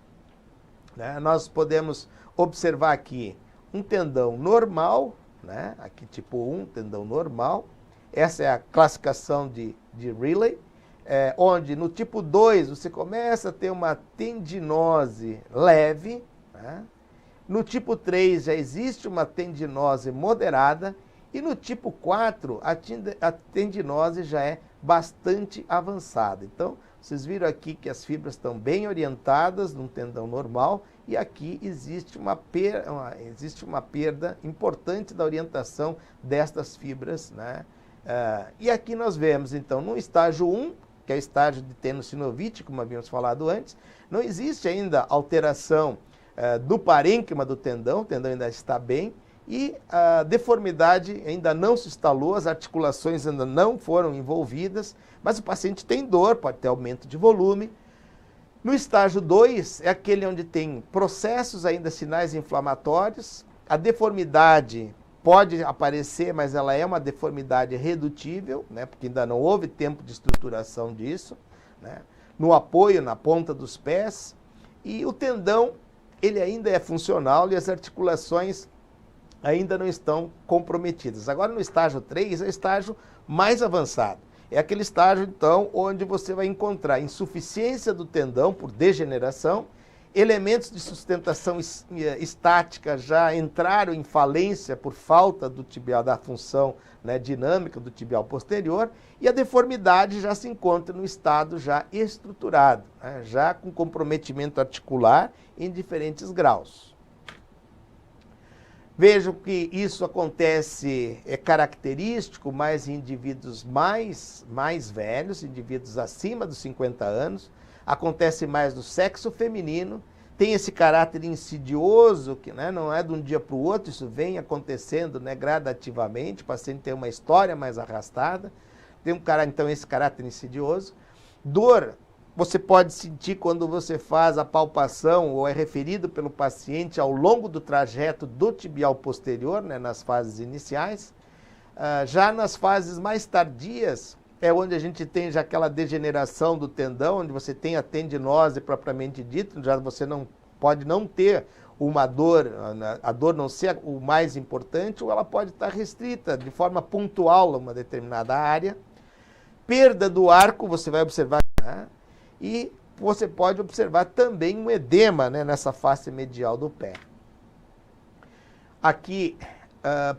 S1: né, nós podemos observar aqui um tendão normal, né, aqui tipo 1, tendão normal, essa é a classificação de Riley, onde no tipo 2 você começa a ter uma tendinose leve, né? No tipo 3 já existe uma tendinose moderada e no tipo 4 a tendinose já é bastante avançada. Então, vocês viram aqui que as fibras estão bem orientadas num tendão normal e aqui existe uma perda importante da orientação destas fibras, né? E aqui nós vemos, então, no estágio 1, que é o estágio de tendinossinovite, como havíamos falado antes, não existe ainda alteração do parênquima do tendão, o tendão ainda está bem, e a deformidade ainda não se instalou, as articulações ainda não foram envolvidas, mas o paciente tem dor, pode ter aumento de volume. No estágio 2, é aquele onde tem processos ainda, sinais inflamatórios, a deformidade pode aparecer, mas ela é uma deformidade redutível, né, porque ainda não houve tempo de estruturação disso, né, no apoio, na ponta dos pés, e o tendão ele ainda é funcional e as articulações ainda não estão comprometidas. Agora, no estágio 3, é o estágio mais avançado. É aquele estágio, então, onde você vai encontrar insuficiência do tendão por degeneração, elementos de sustentação estática já entraram em falência por falta do tibial, da função, né, dinâmica do tibial posterior, e a deformidade já se encontra no estado já estruturado, né, já com comprometimento articular em diferentes graus. Vejo que isso acontece, é característico mais em indivíduos mais velhos, indivíduos acima dos 50 anos, acontece mais no sexo feminino, tem esse caráter insidioso, que, né, não é de um dia para o outro, isso vem acontecendo, né, gradativamente, o paciente tem uma história mais arrastada, tem então esse caráter insidioso. Dor, você pode sentir quando você faz a palpação ou é referido pelo paciente ao longo do trajeto do tibial posterior, né, nas fases iniciais. Já nas fases mais tardias, é onde a gente tem já aquela degeneração do tendão, onde você tem a tendinose propriamente dita, já você não pode não ter uma dor, a dor não ser o mais importante, ou ela pode estar restrita de forma pontual a uma determinada área. Perda do arco, você vai observar, né? E você pode observar também um edema, né, nessa face medial do pé. Aqui,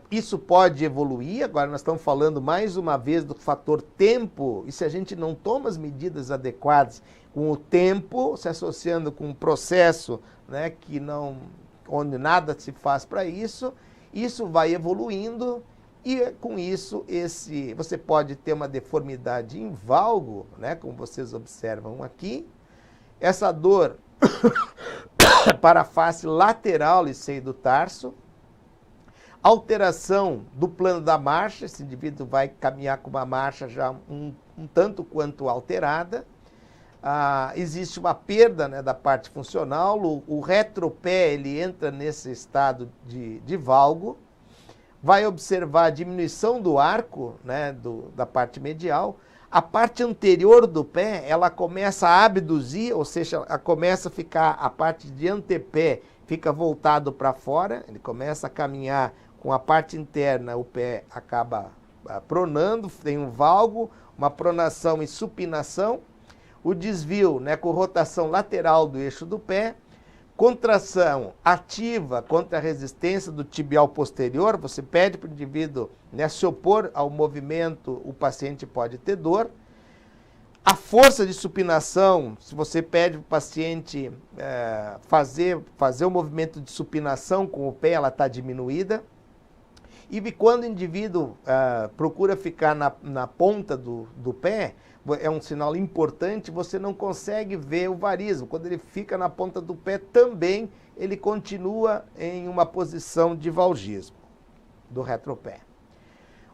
S1: isso pode evoluir, agora nós estamos falando mais uma vez do fator tempo, e se a gente não toma as medidas adequadas com o tempo, se associando com um processo, né, que não, onde nada se faz para isso, isso vai evoluindo, e com isso você pode ter uma deformidade em valgo, né, como vocês observam aqui. Essa dor para a face lateral e seio do tarso. Alteração do plano da marcha, esse indivíduo vai caminhar com uma marcha já um tanto quanto alterada. Existe uma perda, né, da parte funcional, o retropé ele entra nesse estado de valgo. Vai observar a diminuição do arco, né, da parte medial. A parte anterior do pé, ela começa a abduzir, ou seja, ela começa a ficar, a parte de antepé fica voltado para fora, ele começa a caminhar com a parte interna, o pé acaba pronando, tem um valgo, uma pronação e supinação. O desvio, né, com rotação lateral do eixo do pé. Contração ativa contra a resistência do tibial posterior, você pede para o indivíduo, né, se opor ao movimento, o paciente pode ter dor. A força de supinação, se você pede para o paciente fazer o movimento de supinação com o pé, ela está diminuída. E quando o indivíduo procura ficar na ponta do pé, é um sinal importante, você não consegue ver o varismo. Quando ele fica na ponta do pé, também ele continua em uma posição de valgismo do retropé.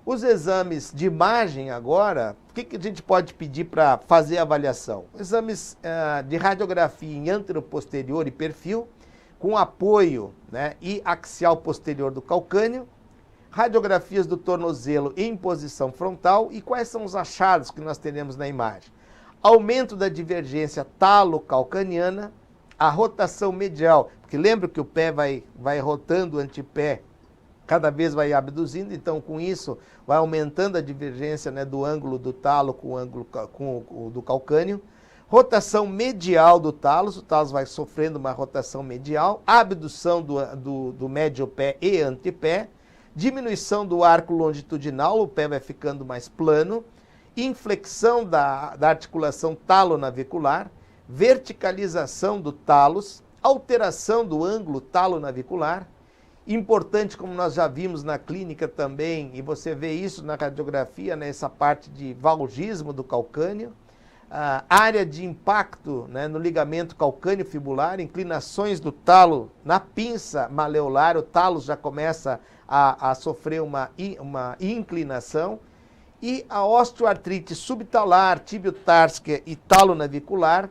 S1: Os exames de imagem agora, o que a gente pode pedir para fazer a avaliação? Exames de radiografia em anteroposterior e perfil, com apoio, né, e axial posterior do calcâneo, radiografias do tornozelo em posição frontal. E quais são os achados que nós teremos na imagem? Aumento da divergência talo-calcaniana, a rotação medial, porque lembra que o pé vai rotando o antepé, cada vez vai abduzindo, então com isso vai aumentando a divergência, né, do ângulo do talo com o do calcânio. Rotação medial do talos, o talos vai sofrendo uma rotação medial, abdução do médio pé e antepé, diminuição do arco longitudinal, o pé vai ficando mais plano, inflexão da articulação talo-navicular, verticalização do talos, alteração do ângulo talo-navicular. Importante, como nós já vimos na clínica também, e você vê isso na radiografia, nessa parte de valgismo do calcâneo, área de impacto, né, no ligamento calcâneo-fibular, inclinações do talo na pinça maleolar, o talo já começa a sofrer uma inclinação, e a osteoartrite subtalar, tibiotársica e talo-navicular,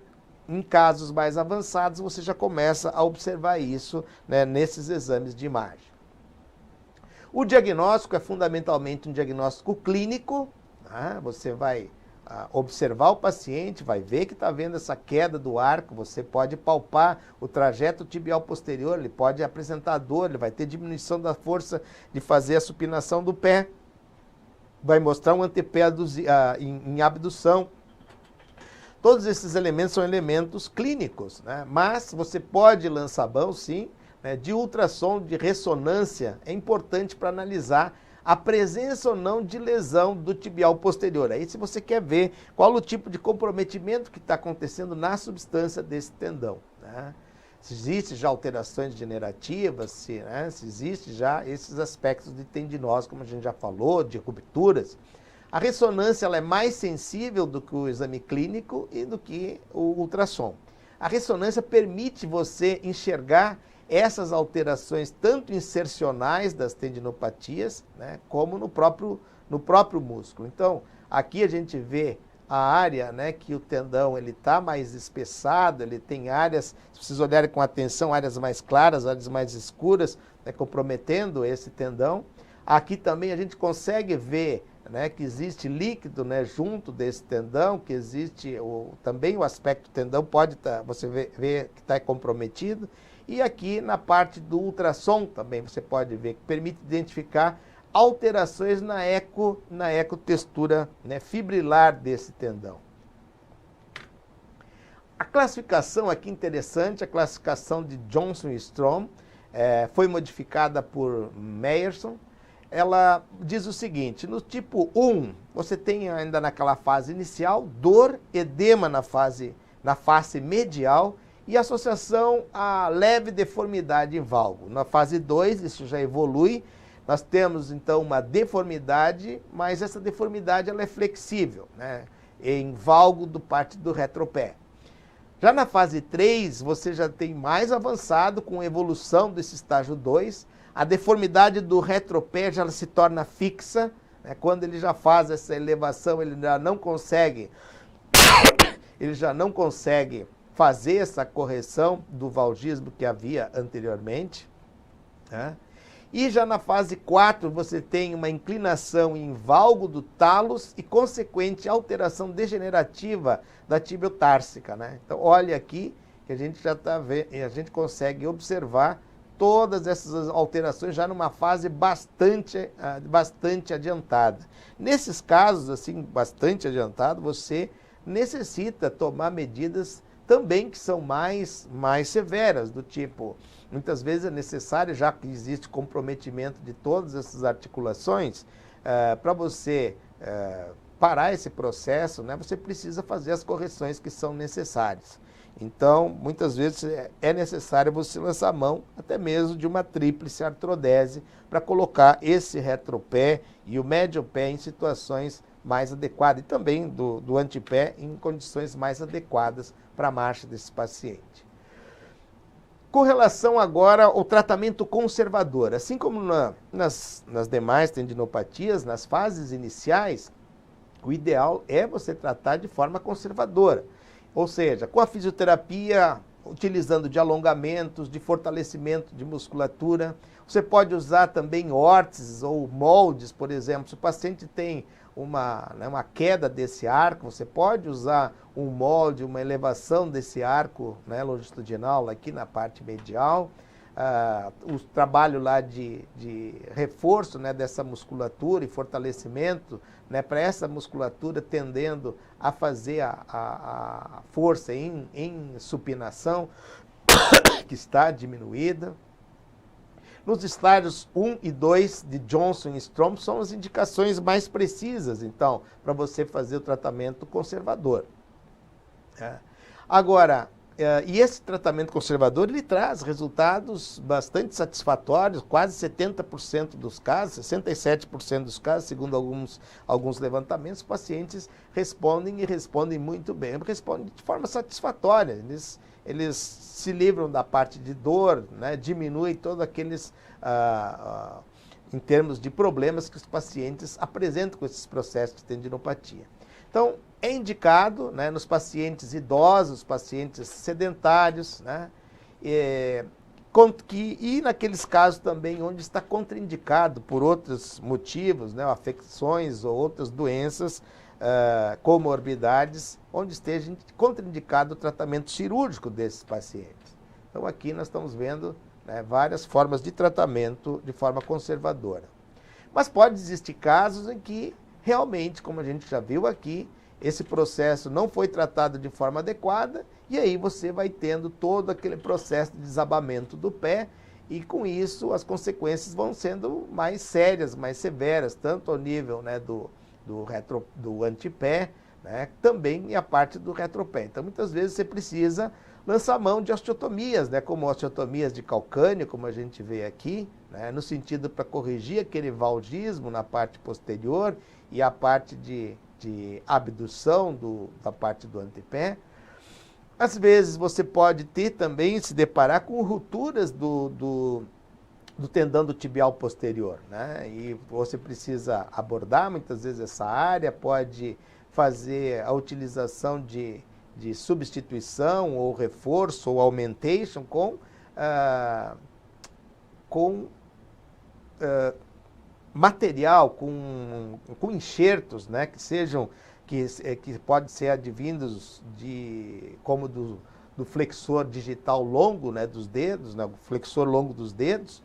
S1: em casos mais avançados, você já começa a observar isso, né, nesses exames de imagem. O diagnóstico é fundamentalmente um diagnóstico clínico, né? Você vai observar o paciente, vai ver que está vendo essa queda do arco, você pode palpar o trajeto tibial posterior, ele pode apresentar dor, ele vai ter diminuição da força de fazer a supinação do pé, vai mostrar um antepé em abdução. Todos esses elementos são elementos clínicos, né? Mas você pode lançar mão, sim, né, de ultrassom, de ressonância, é importante para analisar a presença ou não de lesão do tibial posterior. Aí se você quer ver qual o tipo de comprometimento que está acontecendo na substância desse tendão, né? Se existe já alterações degenerativas, se existe já esses aspectos de tendinose, como a gente já falou, de rupturas. A ressonância ela é mais sensível do que o exame clínico e do que o ultrassom. A ressonância permite você enxergar essas alterações tanto insercionais das tendinopatias, né, como no próprio músculo. Então, aqui a gente vê a área, né, que o tendão ele está mais espessado, ele tem áreas, se vocês olharem com atenção, áreas mais claras, áreas mais escuras, né, comprometendo esse tendão. Aqui também a gente consegue ver, né, que existe líquido, né, junto desse tendão, que existe também o aspecto do tendão, pode você ver que está comprometido. E aqui na parte do ultrassom também você pode ver, que permite identificar alterações na ecotextura, né, fibrilar desse tendão. A classificação aqui interessante, a classificação de Johnson e Strom, foi modificada por Meyerson. Ela diz o seguinte: no tipo 1, você tem ainda naquela fase inicial, dor, edema na face medial e associação a leve deformidade em valgo. Na fase 2, isso já evolui, nós temos então uma deformidade, mas essa deformidade ela é flexível, né, em valgo do parte do retropé. Já na fase 3, você já tem mais avançado com evolução desse estágio 2, a deformidade do retropé já se torna fixa, né, quando ele já faz essa elevação, ele já não consegue fazer essa correção do valgismo que havia anteriormente, né? E já na fase 4 você tem uma inclinação em valgo do talos e consequente alteração degenerativa da tibiotársica, né? Então olha aqui que a gente já está vendo, a gente consegue observar todas essas alterações já numa fase bastante adiantada. Nesses casos assim bastante adiantado, você necessita tomar medidas também que são mais severas, do tipo, muitas vezes é necessário, já que existe comprometimento de todas essas articulações, para você parar esse processo, né, você precisa fazer as correções que são necessárias. Então, muitas vezes é necessário você lançar a mão até mesmo de uma tríplice artrodese para colocar esse retropé e o médio pé em situações mais adequadas e também do antepé em condições mais adequadas para a marcha desse paciente. Com relação agora ao tratamento conservador, assim como nas demais tendinopatias, nas fases iniciais, o ideal é você tratar de forma conservadora, ou seja, com a fisioterapia, utilizando de alongamentos, de fortalecimento de musculatura. Você pode usar também órteses ou moldes, por exemplo, se o paciente tem uma queda desse arco, você pode usar um molde, uma elevação desse arco, né, longitudinal aqui na parte medial. O trabalho lá de reforço, né, dessa musculatura e fortalecimento, né, para essa musculatura tendendo a fazer a força em supinação, que está diminuída. Nos estágios 1 e 2 de Johnson e Strom são as indicações mais precisas, então, para você fazer o tratamento conservador. Agora, e esse tratamento conservador, ele traz resultados bastante satisfatórios, quase 70% dos casos, 67% dos casos, segundo alguns levantamentos, os pacientes respondem muito bem, respondem de forma satisfatória, eles se livram da parte de dor, né, diminuem todos aqueles, em termos de problemas que os pacientes apresentam com esses processos de tendinopatia. Então, é indicado, né, nos pacientes idosos, pacientes sedentários, né, e naqueles casos também onde está contraindicado por outros motivos, né, afecções ou outras doenças, comorbidades, onde esteja contraindicado o tratamento cirúrgico desses pacientes. Então aqui nós estamos vendo, né, várias formas de tratamento de forma conservadora. Mas pode existir casos em que realmente, como a gente já viu aqui, esse processo não foi tratado de forma adequada e aí você vai tendo todo aquele processo de desabamento do pé e com isso as consequências vão sendo mais sérias, mais severas, tanto ao nível, né, do antepé, né, também a parte do retropé. Então muitas vezes você precisa lançar mão de osteotomias, né, como osteotomias de calcâneo, como a gente vê aqui, né, no sentido para corrigir aquele valgismo na parte posterior e a parte de abdução da parte do antepé. Às vezes você pode ter também, se deparar com rupturas do tendão do tibial posterior, né? E você precisa abordar muitas vezes essa área, pode fazer a utilização de substituição ou reforço ou augmentation com material, com enxertos, né, que sejam, que podem ser advindos como do flexor digital longo, né, dos dedos, né, o flexor longo dos dedos,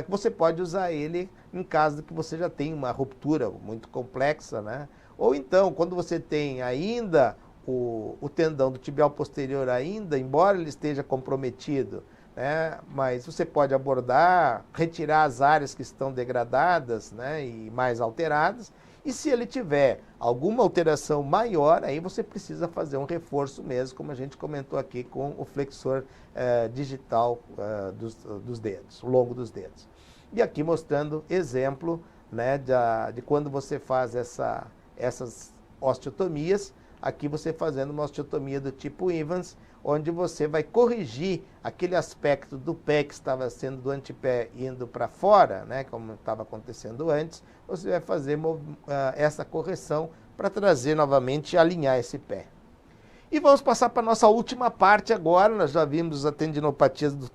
S1: que você pode usar ele em caso de que você já tenha uma ruptura muito complexa, né? Ou então, quando você tem ainda o tendão do tibial posterior ainda, embora ele esteja comprometido, né, mas você pode abordar, retirar as áreas que estão degradadas, né, e mais alteradas, e se ele tiver alguma alteração maior, aí você precisa fazer um reforço mesmo, como a gente comentou aqui com o flexor digital dos dedos, o longo dos dedos. E aqui mostrando exemplo, né, de quando você faz essas osteotomias, aqui você fazendo uma osteotomia do tipo Evans, onde você vai corrigir aquele aspecto do pé que estava sendo do antepé indo para fora, né, como estava acontecendo antes, você vai fazer essa correção para trazer novamente e alinhar esse pé. E vamos passar para a nossa última parte agora. Nós já vimos as tendinopatias do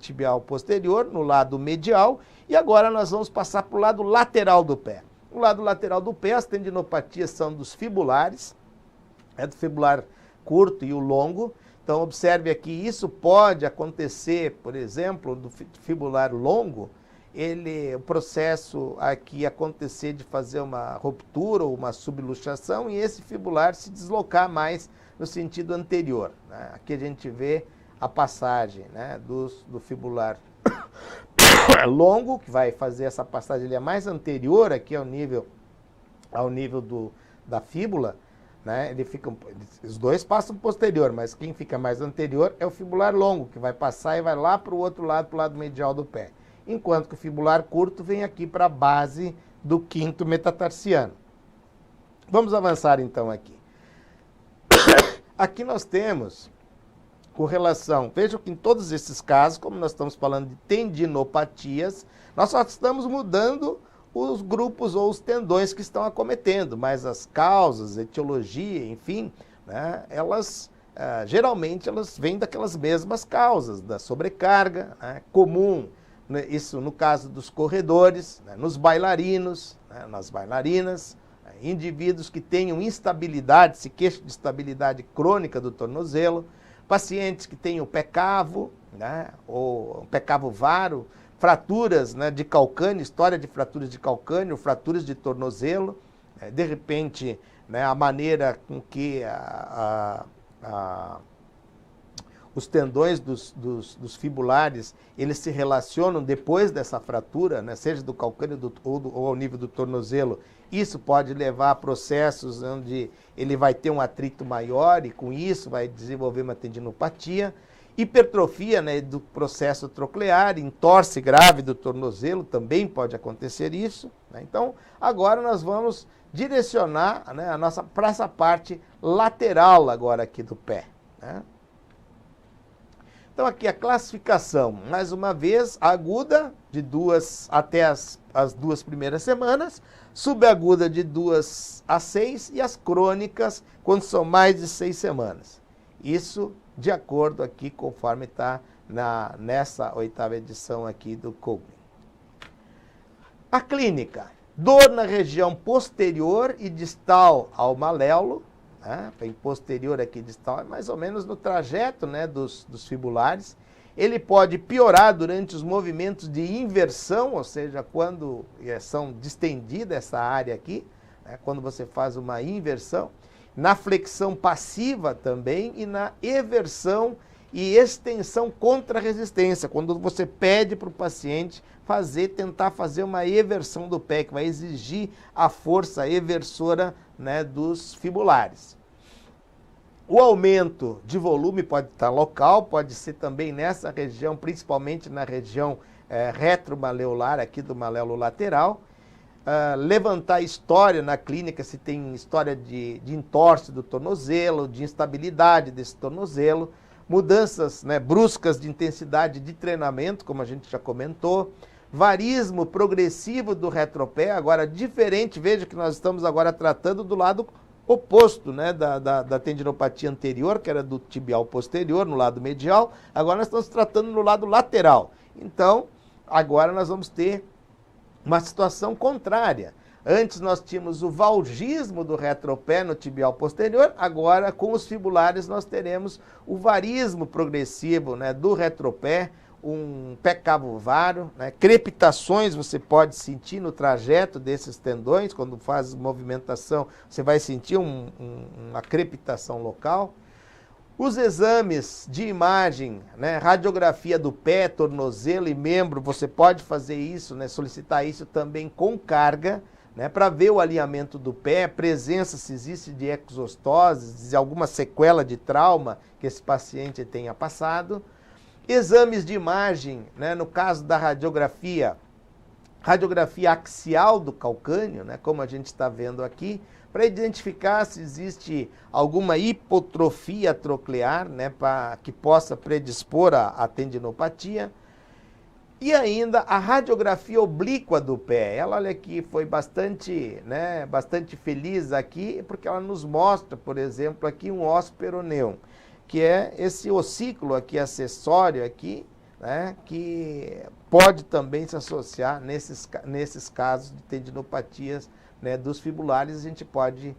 S1: tibial posterior, no lado medial, e agora nós vamos passar para o lado lateral do pé. No lado lateral do pé, as tendinopatias são dos fibulares, do fibular curto e o longo. Então, observe aqui, isso pode acontecer, por exemplo, do fibular longo, o processo aqui acontecer de fazer uma ruptura ou uma subluxação e esse fibular se deslocar mais no sentido anterior, né? Aqui a gente vê a passagem, né, do fibular longo, que vai fazer essa passagem, ele é mais anterior aqui ao nível da fíbula, né? Os dois passam posterior, mas quem fica mais anterior é o fibular longo, que vai passar e vai lá para o outro lado, para o lado medial do pé. Enquanto que o fibular curto vem aqui para a base do quinto metatarsiano. Vamos avançar então aqui. Aqui nós temos, com relação, vejam que em todos esses casos, como nós estamos falando de tendinopatias, nós só estamos mudando os grupos ou os tendões que estão acometendo, mas as causas, etiologia, enfim, né, geralmente elas vêm daquelas mesmas causas, da sobrecarga, né, comum, né, isso no caso dos corredores, né, nos bailarinos, né, nas bailarinas, né, indivíduos que tenham instabilidade, se queixam de instabilidade crônica do tornozelo, pacientes que tenham pé cavo, né, ou pé cavo varo, fraturas, né, de calcânio, história de fraturas de calcânio, fraturas de tornozelo, de repente, né, a maneira com que os tendões dos fibulares, eles se relacionam depois dessa fratura, né, seja do calcânio ou ao nível do tornozelo, isso pode levar a processos onde ele vai ter um atrito maior e com isso vai desenvolver uma tendinopatia. Hipertrofia, né, do processo troclear, entorse grave do tornozelo, também pode acontecer isso, né? Então, agora nós vamos direcionar, né, para essa parte lateral agora aqui do pé, né? Então, aqui a classificação, mais uma vez, aguda, de 2 até as 2 primeiras semanas, subaguda de 2 a 6 e as crônicas quando são mais de 6 semanas. Isso de acordo aqui, conforme está nessa 8ª edição aqui do Cogni. A clínica. Dor na região posterior e distal ao maléolo, né? Bem posterior aqui distal, é mais ou menos no trajeto, né, dos fibulares. Ele pode piorar durante os movimentos de inversão, ou seja, quando são distendida essa área aqui, né, quando você faz uma inversão, na flexão passiva também e na eversão e extensão contra resistência, quando você pede para o paciente tentar fazer uma eversão do pé, que vai exigir a força eversora, né, dos fibulares. O aumento de volume pode estar local, pode ser também nessa região, principalmente na região retromaleolar, aqui do maléolo lateral. Levantar história na clínica, se tem história de entorse do tornozelo, de instabilidade desse tornozelo, mudanças, né, bruscas de intensidade de treinamento, como a gente já comentou, varismo progressivo do retropé, agora diferente, veja que nós estamos agora tratando do lado oposto, né, da tendinopatia anterior, que era do tibial posterior, no lado medial, agora nós estamos tratando no lado lateral. Então, agora nós vamos ter uma situação contrária. Antes nós tínhamos o valgismo do retropé no tibial posterior, agora com os fibulares nós teremos o varismo progressivo, né, do retropé, um pé cavovaro, né, crepitações você pode sentir no trajeto desses tendões, quando faz movimentação você vai sentir uma crepitação local. Os exames de imagem, né, radiografia do pé, tornozelo e membro, você pode fazer isso, né, solicitar isso também com carga, né, para ver o alinhamento do pé, presença, se existe de exostose, se alguma sequela de trauma que esse paciente tenha passado. Exames de imagem, né, no caso da radiografia axial do calcâneo, né, como a gente está vendo aqui, para identificar se existe alguma hipotrofia troclear, né, que possa predispor a tendinopatia. E ainda a radiografia oblíqua do pé. Ela, olha aqui, foi bastante feliz aqui, porque ela nos mostra, por exemplo, aqui um osso peroneum, que é esse ossículo aqui acessório aqui, né, que pode também se associar nesses casos de tendinopatias, né, dos fibulares. A gente pode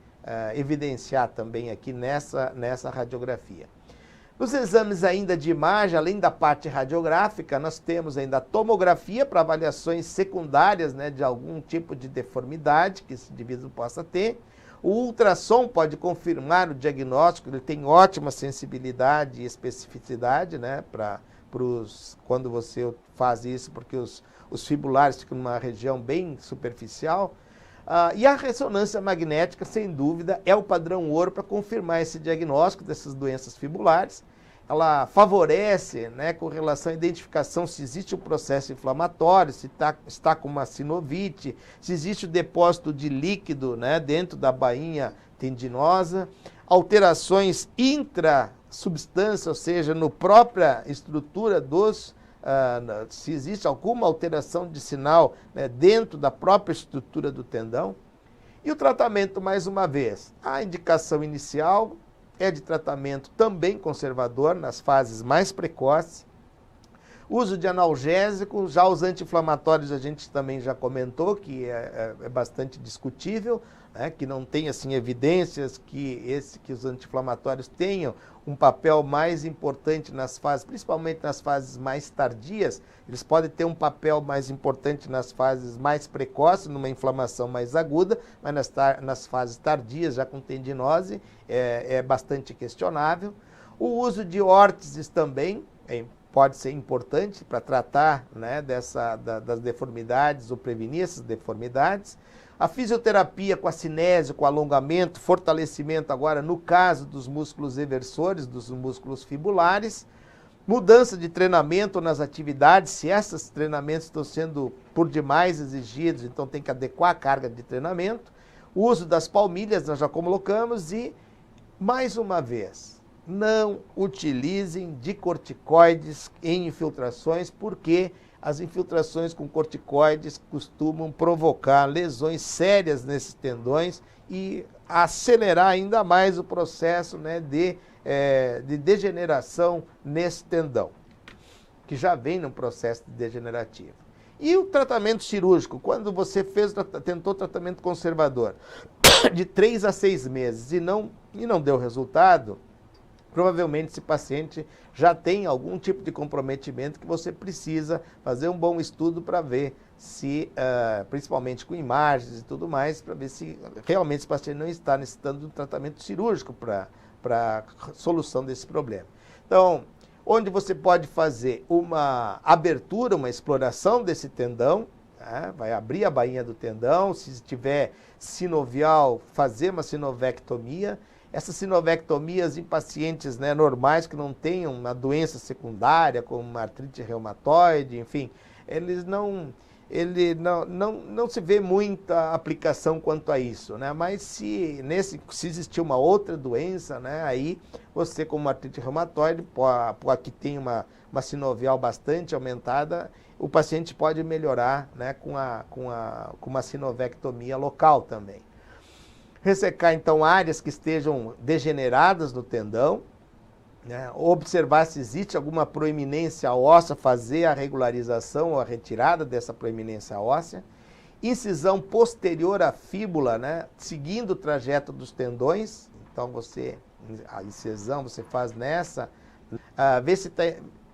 S1: evidenciar também aqui nessa radiografia. Nos exames ainda de imagem, além da parte radiográfica, nós temos ainda a tomografia para avaliações secundárias, né, de algum tipo de deformidade que esse indivíduo possa ter. O ultrassom pode confirmar o diagnóstico, ele tem ótima sensibilidade e especificidade, né, quando você faz isso, porque os fibulares ficam numa região bem superficial. E a ressonância magnética, sem dúvida, é o padrão ouro para confirmar esse diagnóstico dessas doenças fibulares. Ela favorece, né, com relação à identificação se existe um processo inflamatório, se está com uma sinovite, se existe o depósito de líquido, né, dentro da bainha tendinosa, alterações intrasubstância, ou seja, na própria estrutura se existe alguma alteração de sinal, né, dentro da própria estrutura do tendão. E o tratamento, mais uma vez, a indicação inicial é de tratamento também conservador nas fases mais precoces. Uso de analgésico, já os anti-inflamatórios a gente também já comentou que é bastante discutível, né, que não tem assim evidências que os anti-inflamatórios tenham um papel mais importante nas fases, principalmente nas fases mais tardias. Eles podem ter um papel mais importante nas fases mais precoces, numa inflamação mais aguda, mas nas fases tardias, já com tendinose, é bastante questionável. O uso de órteses também pode ser importante para tratar, né, das deformidades ou prevenir essas deformidades. A fisioterapia com a cinésio, com alongamento, fortalecimento agora no caso dos músculos eversores, dos músculos fibulares. Mudança de treinamento nas atividades, se esses treinamentos estão sendo por demais exigidos, então tem que adequar a carga de treinamento. O uso das palmilhas, nós já colocamos. E, mais uma vez, não utilizem de corticoides em infiltrações, porque as infiltrações com corticoides costumam provocar lesões sérias nesses tendões e acelerar ainda mais o processo, né, de degeneração nesse tendão, que já vem num processo degenerativo. E o tratamento cirúrgico, quando você tentou tratamento conservador de 3 a 6 meses e não deu resultado, provavelmente esse paciente já tem algum tipo de comprometimento que você precisa fazer um bom estudo para ver se, principalmente com imagens e tudo mais, para ver se realmente esse paciente não está necessitando de um tratamento cirúrgico para solução desse problema. Então, onde você pode fazer uma abertura, uma exploração desse tendão, né? Vai abrir a bainha do tendão, se tiver sinovial, fazer uma sinovectomia. Essas sinovectomias em pacientes, né, normais que não tenham uma doença secundária, como uma artrite reumatoide, enfim, não se vê muita aplicação quanto a isso, né? Mas se existir uma outra doença, né, aí você, como artrite reumatoide, que tem uma sinovial bastante aumentada, o paciente pode melhorar, né, com uma sinovectomia local também. Ressecar, então, áreas que estejam degeneradas no tendão, né? Observar se existe alguma proeminência óssea, fazer a regularização ou a retirada dessa proeminência óssea. Incisão posterior à fíbula, né? Seguindo o trajeto dos tendões. Então, a incisão você faz nessa. Ver se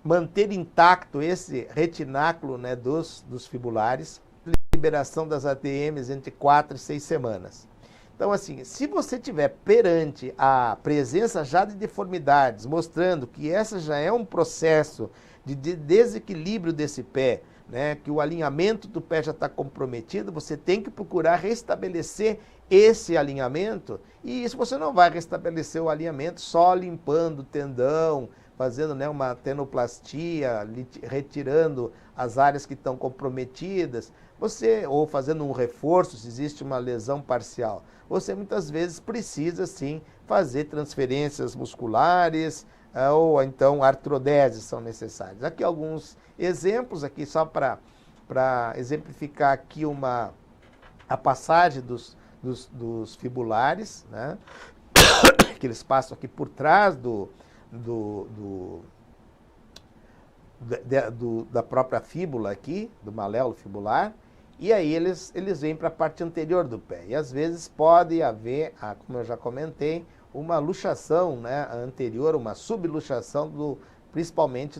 S1: manter intacto esse retináculo, né, dos fibulares. Liberação das ATMs entre 4 e 6 semanas. Então, assim, se você tiver perante a presença já de deformidades, mostrando que essa já é um processo de desequilíbrio desse pé, né, que o alinhamento do pé já está comprometido, você tem que procurar restabelecer esse alinhamento, e isso você não vai restabelecer o alinhamento só limpando o tendão, fazendo, né, uma tenoplastia, retirando as áreas que estão comprometidas, ou fazendo um reforço se existe uma lesão parcial. Você muitas vezes precisa sim fazer transferências musculares ou então artrodeses são necessárias. Aqui alguns exemplos, aqui só para exemplificar aqui a passagem dos fibulares, né? Que eles passam aqui por trás da própria fíbula aqui, do maléolo fibular, e aí eles vêm para a parte anterior do pé. E às vezes pode haver, como eu já comentei, uma luxação, né, anterior, uma subluxação, principalmente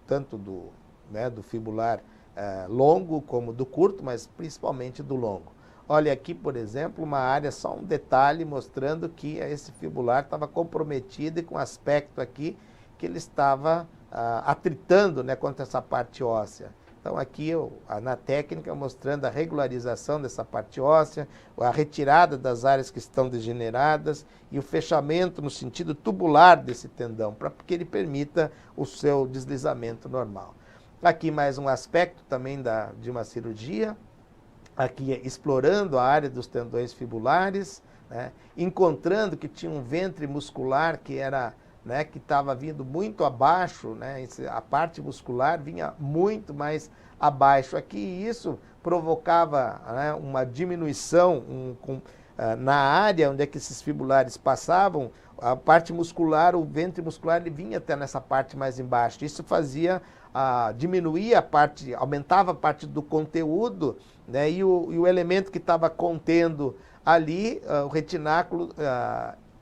S1: tanto do fibular longo como do curto, mas principalmente do longo. Olha aqui, por exemplo, uma área, só um detalhe mostrando que esse fibular estava comprometido e com aspecto aqui que ele estava atritando, né, contra essa parte óssea. Então aqui na técnica mostrando a regularização dessa parte óssea, a retirada das áreas que estão degeneradas e o fechamento no sentido tubular desse tendão, para que ele permita o seu deslizamento normal. Aqui mais um aspecto também de uma cirurgia, aqui explorando a área dos tendões fibulares, né, encontrando que tinha um ventre muscular que era, né, que estava vindo muito abaixo, né, a parte muscular vinha muito mais abaixo aqui, e isso provocava, né, uma diminuição na área onde é que esses fibulares passavam, a parte muscular, o ventre muscular, ele vinha até nessa parte mais embaixo. Isso fazia diminuir a parte, aumentava a parte do conteúdo, né, e o elemento que estava contendo ali, o retináculo,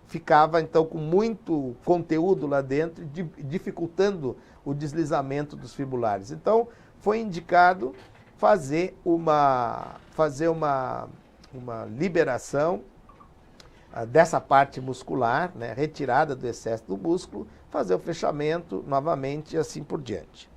S1: ficava então com muito conteúdo lá dentro, dificultando o deslizamento dos fibulares. Então, foi indicado fazer uma liberação dessa parte muscular, né, retirada do excesso do músculo, fazer o fechamento novamente e assim por diante.